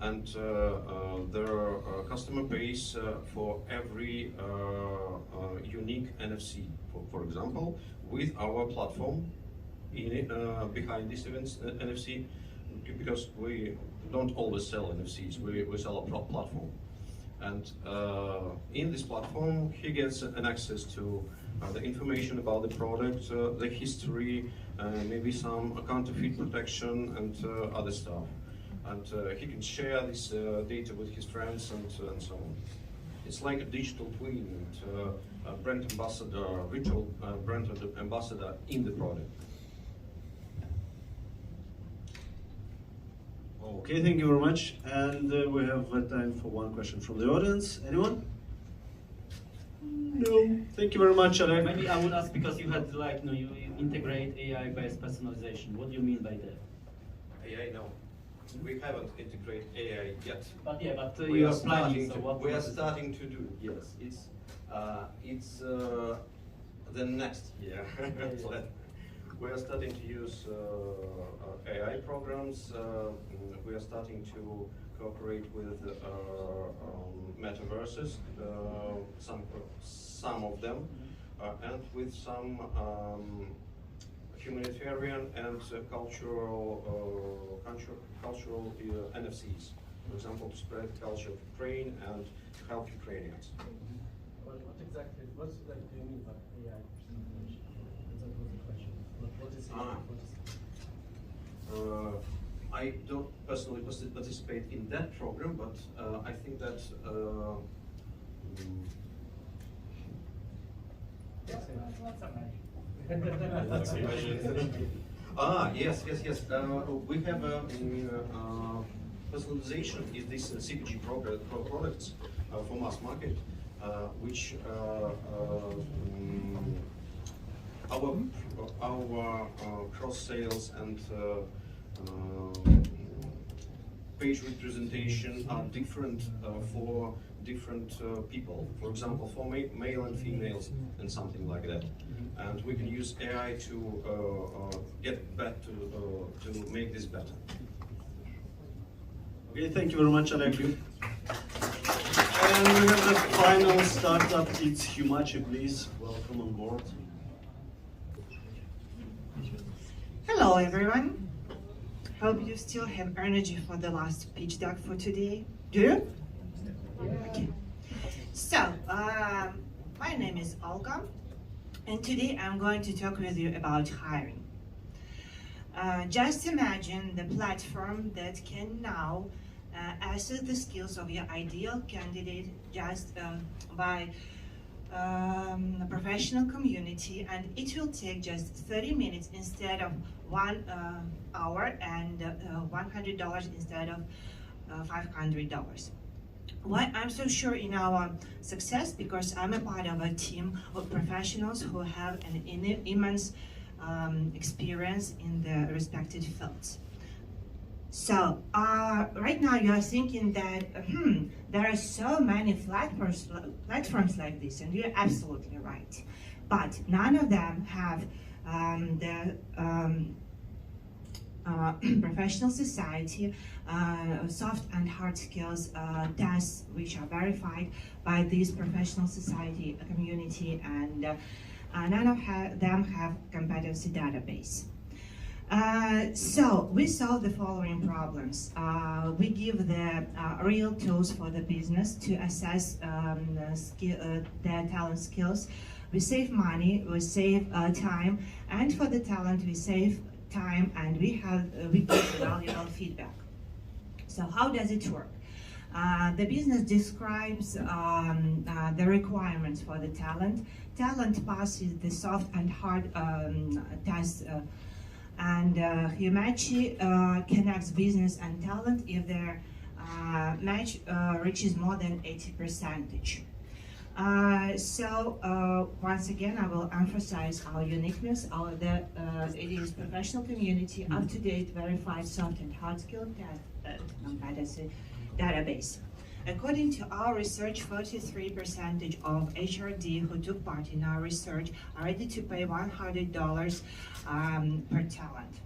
and their customer pays for every unique NFC, for example, with our platform behind this NFC, because we don't always sell NFCs, we sell a platform. And in this platform, he gets an access to the information about the product, the history, maybe some counterfeit protection and other stuff. And he can share this data with his friends and so on. It's like a digital twin and a brand ambassador, virtual brand ambassador in the product. Okay, thank you very much. And we have time for one question from the audience. Anyone? No. Thank you very much, Alec. Maybe I would ask, because you had like, you integrate AI-based personalization. What do you mean by that? AI, no. We haven't integrated AI yet. But yeah, but we you are are planning. starting So to, what we are starting to do. Yes, it's the next year. We are starting to use AI programs. We are starting to cooperate with metaverses, some of them, and with some humanitarian and cultural NFCs. For example, to spread the culture of Ukraine and to help Ukrainians. What exactly? What do you mean by AI personalization? That was the question. What is it? I don't personally participate in that program, but I think that let's imagine. Yes. We have personalization is this CPG products for mass market, which our cross sales and page representation are different for different people. For example, for male and females and something like that. And we can use AI to get back to make this better. Okay, thank you very much, Alec. And we have the final startup. It's Humachi, please. Welcome on board. Hello, everyone. Hope you still have energy for the last pitch deck for today. Do you? Okay. So, my name is Olga, and today I'm going to talk with you about hiring. Just imagine the platform that can now assess the skills of your ideal candidate just by a professional community, and it will take just 30 minutes instead of 1 hour and $100 instead of $500. Why I'm so sure in our success? Because I'm a part of a team of professionals who have an immense experience in the respective fields. So right now you are thinking that there are so many platforms like this, and you're absolutely right. But none of them have the professional society, soft and hard skills tests which are verified by this professional society community, and none of them have competency database. So we solve the following problems. We give the real tools for the business to assess their talent skills. We save money, we save time, and for the talent we save time, and we give valuable feedback. So how does it work? The business describes the requirements for the talent. Talent passes the soft and hard tests, and Humachi connects business and talent if their match reaches more than 80%. So once again, I will emphasize our uniqueness. It is professional community, up-to-date, verified soft and hard skill competency database. According to our research, 43% of HRD who took part in our research are ready to pay $100 per talent.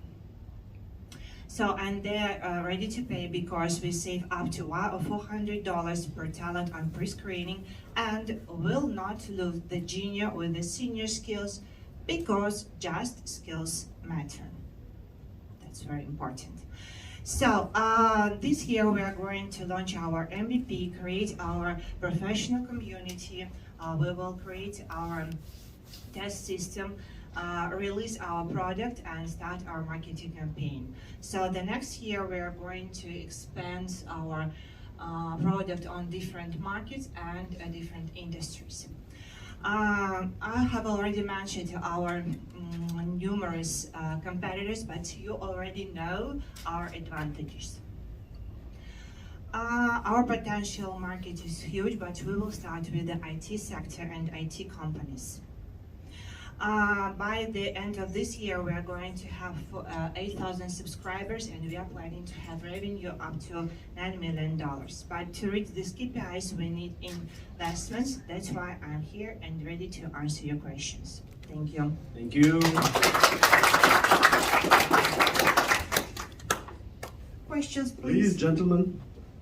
So, and they're ready to pay because we save up to $400 per talent on pre-screening, and will not lose the junior with the senior skills, because just skills matter. That's very important. So this year we are going to launch our MVP, create our professional community. We will create our test system, release our product, and start our marketing campaign. So the next year we are going to expand our product on different markets and different industries. I have already mentioned our numerous competitors, but you already know our advantages. Our potential market is huge, but we will start with the IT sector and IT companies. By the end of this year, we are going to have 8,000 subscribers, and we are planning to have revenue up to $9 million. But to reach these KPIs, we need investments. That's why I'm here and ready to answer your questions. Thank you. Thank you. Questions, please. Gentlemen.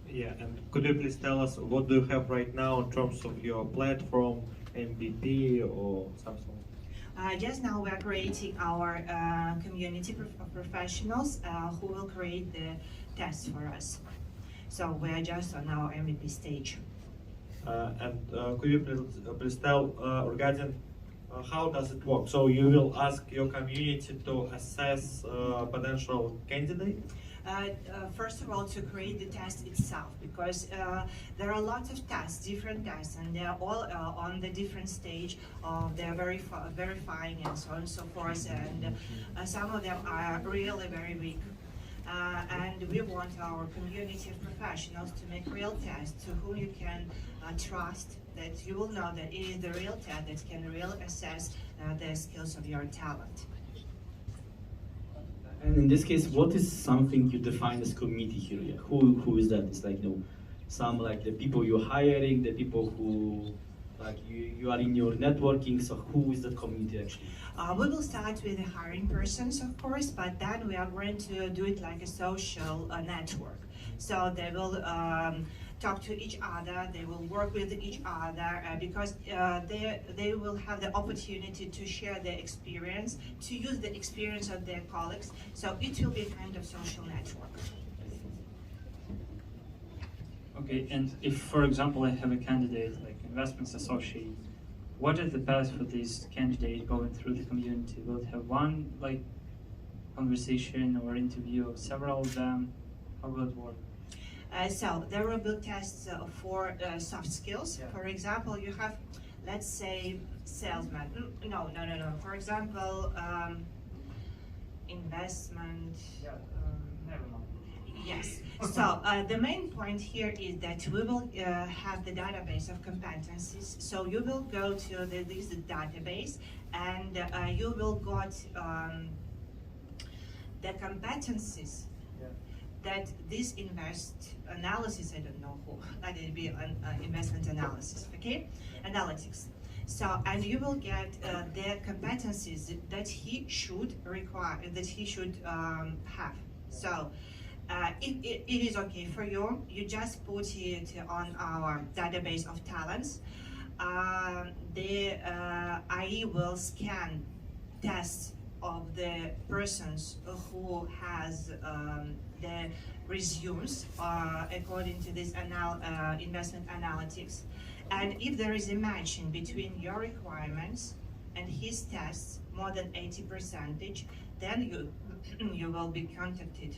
Yeah, and could you please tell us what do you have right now in terms of your platform, MVP or something? Just now we are creating our community of professionals who will create the tests for us. So we are just on our MVP stage. And could you please tell regarding how does it work? So you will ask your community to assess potential candidate? First of all, to create the test itself, because there are lots of tests, different tests, and they are all on the different stage of their verifying and so on and so forth, and some of them are really very weak. And we want our community of professionals to make real tests to whom you can trust, that you will know that it is the real test that can really assess the skills of your talent. And in this case, what is something you define as community here? Yeah? Who is that? It's like, you know, some like the people you're hiring, the people who like you are in your networking. So who is that community actually? We will start with the hiring persons, of course, but then we are going to do it like a social network. So they will talk to each other, they will work with each other because they will have the opportunity to share their experience, to use the experience of their colleagues. So it will be a kind of social network. Okay, and if, for example, I have a candidate like investments associate, what is the path for this candidate going through the community? Will it have one like conversation or interview of several of them? How will it work? So there will be tests for soft skills. Yeah. For example, you have, let's say, salesman. No. For example, investment. Yeah, never mind. Yes. So the main point here is that we will have the database of competencies. So you will go to this database and you will got the competencies that this analysis, I don't know who, that will be an investment analysis, okay? Analytics. So, and you will get the competencies that he should require, that he should have. So, it is okay for you. You just put it on our database of talents. The AI will scan tests of the persons who has the resumes according to this investment analytics. And if there is a matching between your requirements and his tests, more than 80%, then you will be contacted.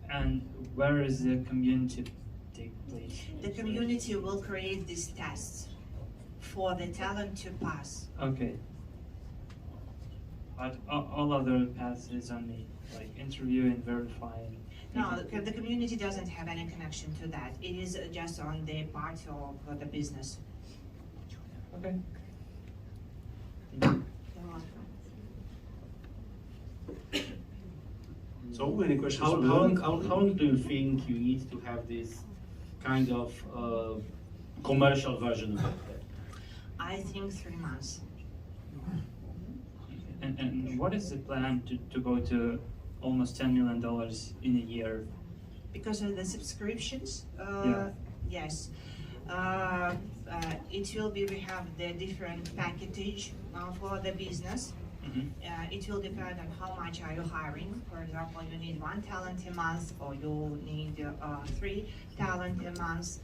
And where is the community take place? The community will create these tests for the talent to pass. Okay. But all other paths is only like interviewing, verifying. No, the community doesn't have any connection to that. It is just on the part of the business. Okay. So many questions. How long do you think you need to have this kind of commercial version of it? I think 3 months. And what is the plan to go to almost $10 million in a year? Because of the subscriptions? Yes. It will be, we have the different package for the business. It will depend on how much are you hiring. For example, you need 1 talent a month, or you need 3 talent a month,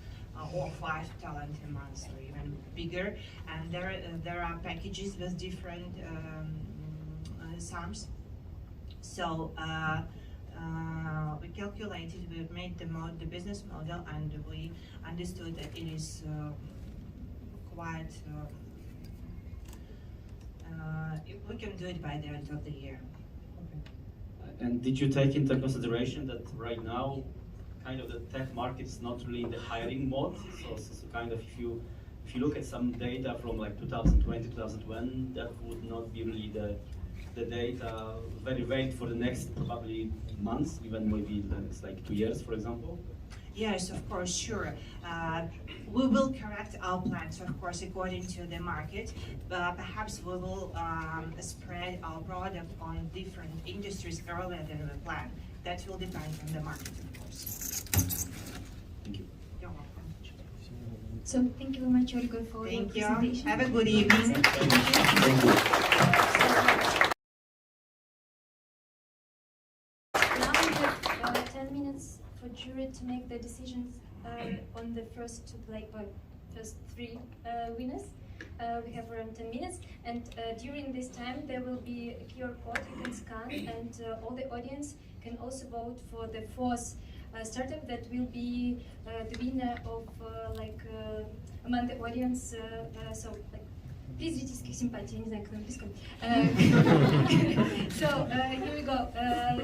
or 5 talent a month, or even bigger. And there are packages with different sums. So we calculated, we made the business model, and we understood that it is quite. We can do it by the end of the year. And did you take into consideration that right now, kind of the tech market is not really in the hiring mode? So kind of if you look at some data from like 2020, 2021, that would not be really the data very vague for the next probably months, even maybe the next like 2 years, for example? Yes, of course, sure. We will correct our plans, of course, according to the market. Perhaps we will spread our product on different industries earlier than we planned. That will depend on the market, of course. Thank you. You're welcome. So thank you very much, Olga, for your presentation. Have a good evening. Thank you. Now we have 10 minutes for jury to make the decisions on the first 3 winners. We have around 10 minutes, and during this time there will be a QR code you can scan, and all the audience can also vote for the 4th startup that will be the winner of among the audience. Приз зрительских симпатий, я не знаю, как на английском. So here we go.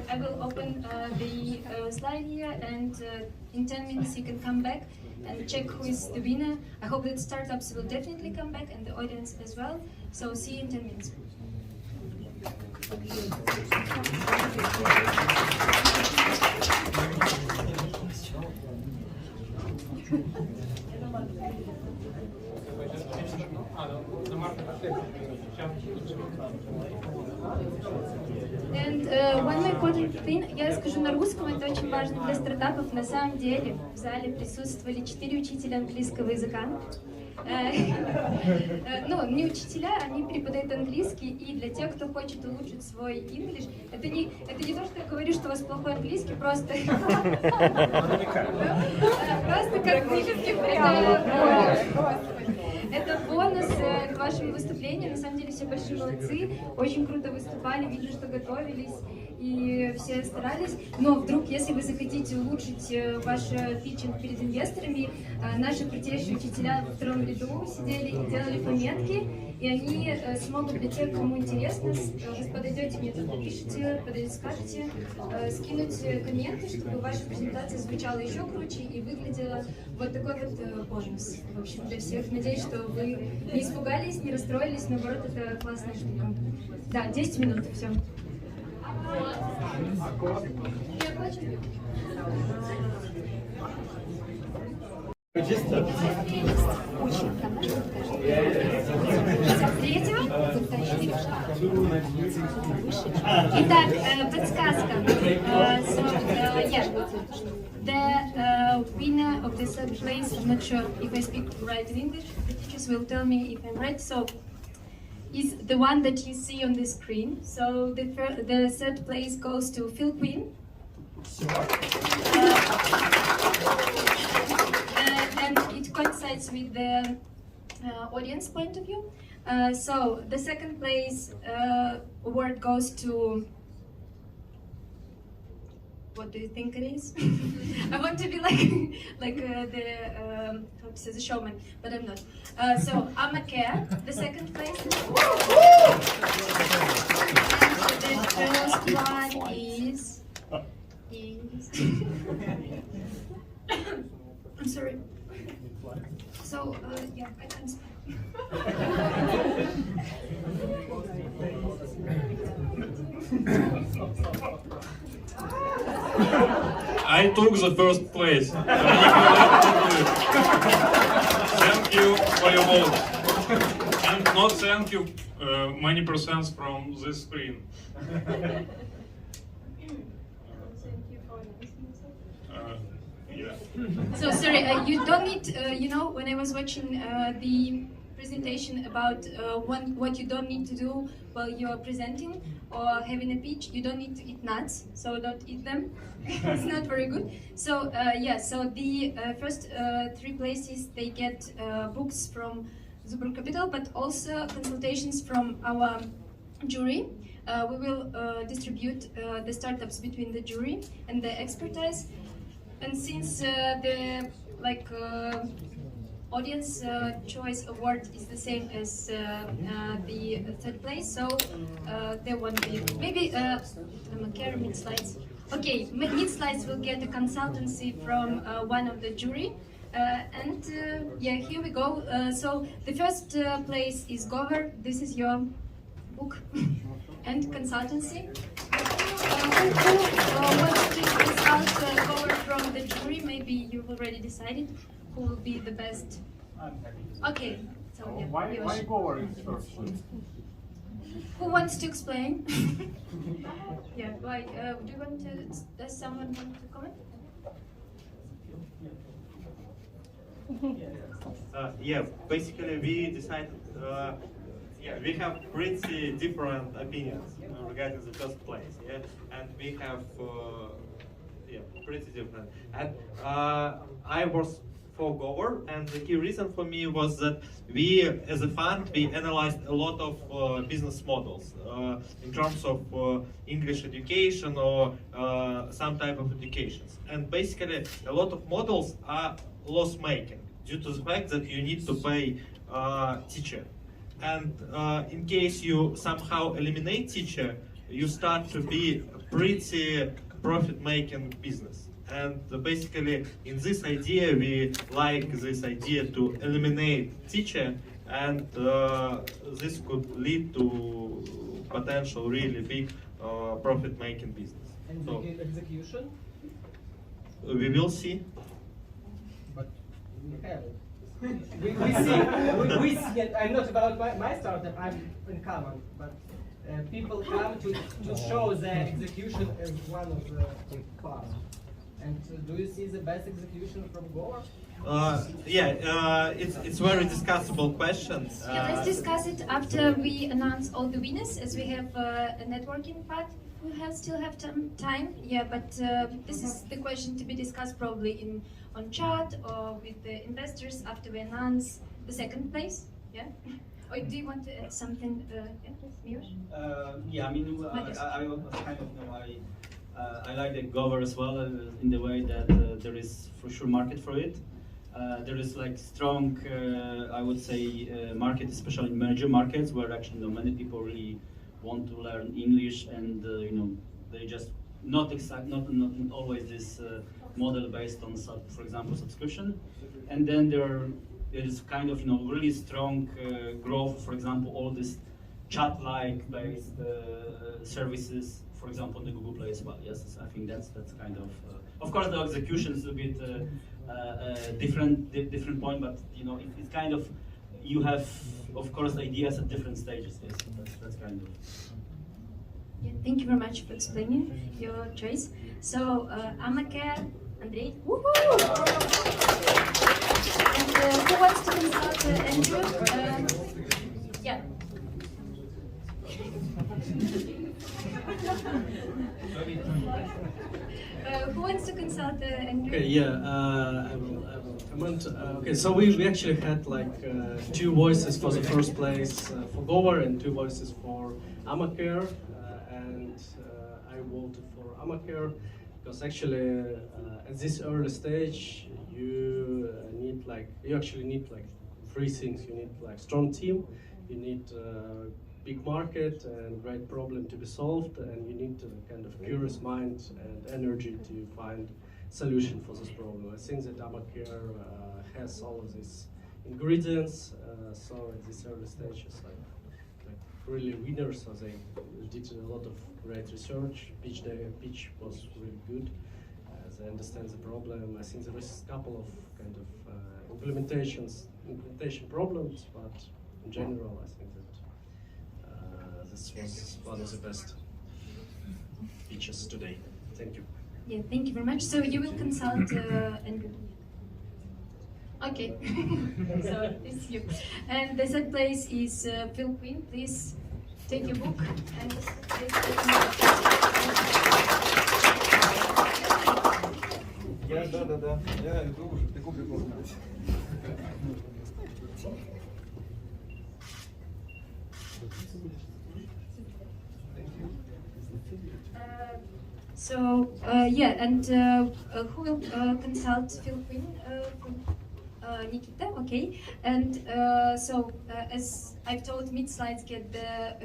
I will open the slide here, and in 10 minutes you can come back and check who is the winner. I hope that startups will definitely come back, and the audience as well. So see you in 10 minutes. And one more important thing, я скажу на русском, это очень важно для стартапов. На самом деле в зале присутствовали 4 учителя английского языка. Ну, не учителя, они преподают английский, и для тех, кто хочет улучшить свой English, это не то, что я говорю, что у вас плохой английский, просто как типичный это бонус к вашему выступлению. На самом деле все большие молодцы, очень круто выступали, видно, что готовились и все старались. Но вдруг, если вы захотите улучшить ваш питчинг перед инвесторами, наши крутейшие учителя во 2-м ряду сидели и делали пометки, и они смогут для тех, кому интересно, вы подойдете мне тут, напишите, скажете, скинуть комменты, чтобы ваша презентация звучала еще круче и выглядела вот такой вот бонус. В общем, для всех. Надеюсь, что вы не испугались, не расстроились, наоборот, это классная штука. Да, 10 минут, все. Итак, подсказка. The winner of the third place, I'm not sure if I speak right in English, the teachers will tell me if I'm right, so is the one that you see on the screen. So the third place goes to FeelQueen. And it coincides with the audience point of view. So the second place award goes to, what do you think it is? I want to be like the showman, but I'm not. So Amacare, the second place. And the first one is I'm sorry. So yeah, I can't speak. I took the first place. Thank you for your vote. And not thank you many percents from this screen. Yeah. So sorry, you don't need, you know, when I was watching the presentation about what you don't need to do while you're presenting or having a pitch. You don't need to eat nuts, so don't eat them. It's not very good. So yeah, so the first 3 places, they get books from Zubr Capital, but also consultations from our jury. We will distribute the startups between the jury and the expertise. And since the audience choice award is the same as the 3rd place, so there won't be. Maybe I'm a care MeetSlides. Okay, MeetSlides will get a consultancy from one of the jury. And yeah, here we go. So the first place is Govar. This is your book and consultancy. Who wants to consult Govar from the jury? Maybe you've already decided who will be the best. Okay, so yeah. Why Govar first? Who wants to explain? Yeah, why? Do you want to? Does someone want to comment? Yeah, basically we decided, yeah, we have pretty different opinions regarding the first place, yeah, and we have, yeah, pretty different. And I was for Govar, and the key reason for me was that we, as a fund, we analyzed a lot of business models in terms of English education or some type of educations. And basically, a lot of models are loss-making due to the fact that you need to pay teacher. And in case you somehow eliminate teacher, you start to be a pretty profit-making business. And basically, in this idea, we like this idea to eliminate teacher, and this could lead to potential really big profit-making business. And so, execution? We will see. But we have it. We see it. I'm not about my startup, I'm in common, but people come to show the execution as one of the parts. And do you see the best execution from Govar? Yeah, it's very discussable question. Yeah, let's discuss it after we announce all the winners, as we have a networking part. We still have time, yeah, but this is the question to be discussed probably on chat or with the investors after we announce the 2nd place, yeah? Or do you want to add something, yeah, Miłosz? Yeah, I mean, I kind of know, I like the Govar as well in the way that there is for sure market for it. There is like strong, I would say, market, especially in major markets where actually many people really want to learn English, and they just not always this model based on, for example, subscription. And then there is kind of really strong growth, for example, all this chat-like based services, for example, on the Google Play as well. Yes, I think that's kind of course the execution is a bit different point, but it's kind of, you have of course ideas at different stages. Yes, that's kind of. Yeah, thank you very much for explaining your choice. So Amacare, Andrei, woohoo! And who wants to consult Andrew? Yeah. Who wants to consult Andrew? Okay, yeah, I will comment. Okay, so we actually had like 2 voices for the first place for Govar and 2 voices for Amacare, and I voted for Amacare because actually at this early stage you actually need 3 things. You need strong team, you need big market and great problem to be solved, and you need a kind of curious mind and energy to find solution for this problem. I think that Amacare has all of these ingredients, so at this early stage it's like really winners, so they did a lot of great research. Pitch was really good. They understand the problem. I think there is a couple of kind of implementation problems, but in general I think that this was one of the best pitches today. Thank you. Yeah, thank you very much. So you will consult Andrew. Okay, so it's you. And the third place is FeelQueen. Please take your book and please take Да. Я иду уже, бегу. Who will consult FeelQueen? Nikita, okay. And as I've told, MeetSlides get the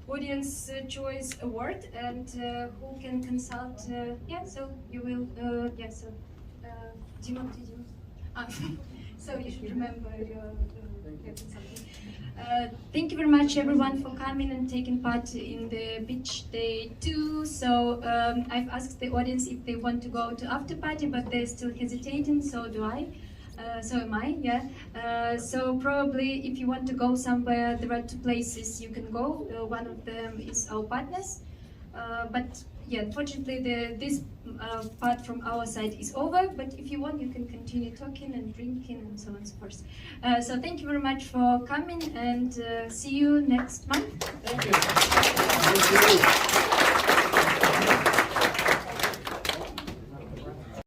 Audience Choice Award, and who can consult? So you will. Do you want to do? So you should remember your consulting. Thank you very much, everyone, for coming and taking part in the pitch day 2. So I've asked the audience if they want to go to after party, but they're still hesitating. So do I. So am I. Yeah. So probably, if you want to go somewhere, there are 2 places you can go. One of them is our partners, but yeah, unfortunately, this part from our side is over, but if you want, you can continue talking and drinking and so on and so forth. So thank you very much for coming, and see you next month. Thank you.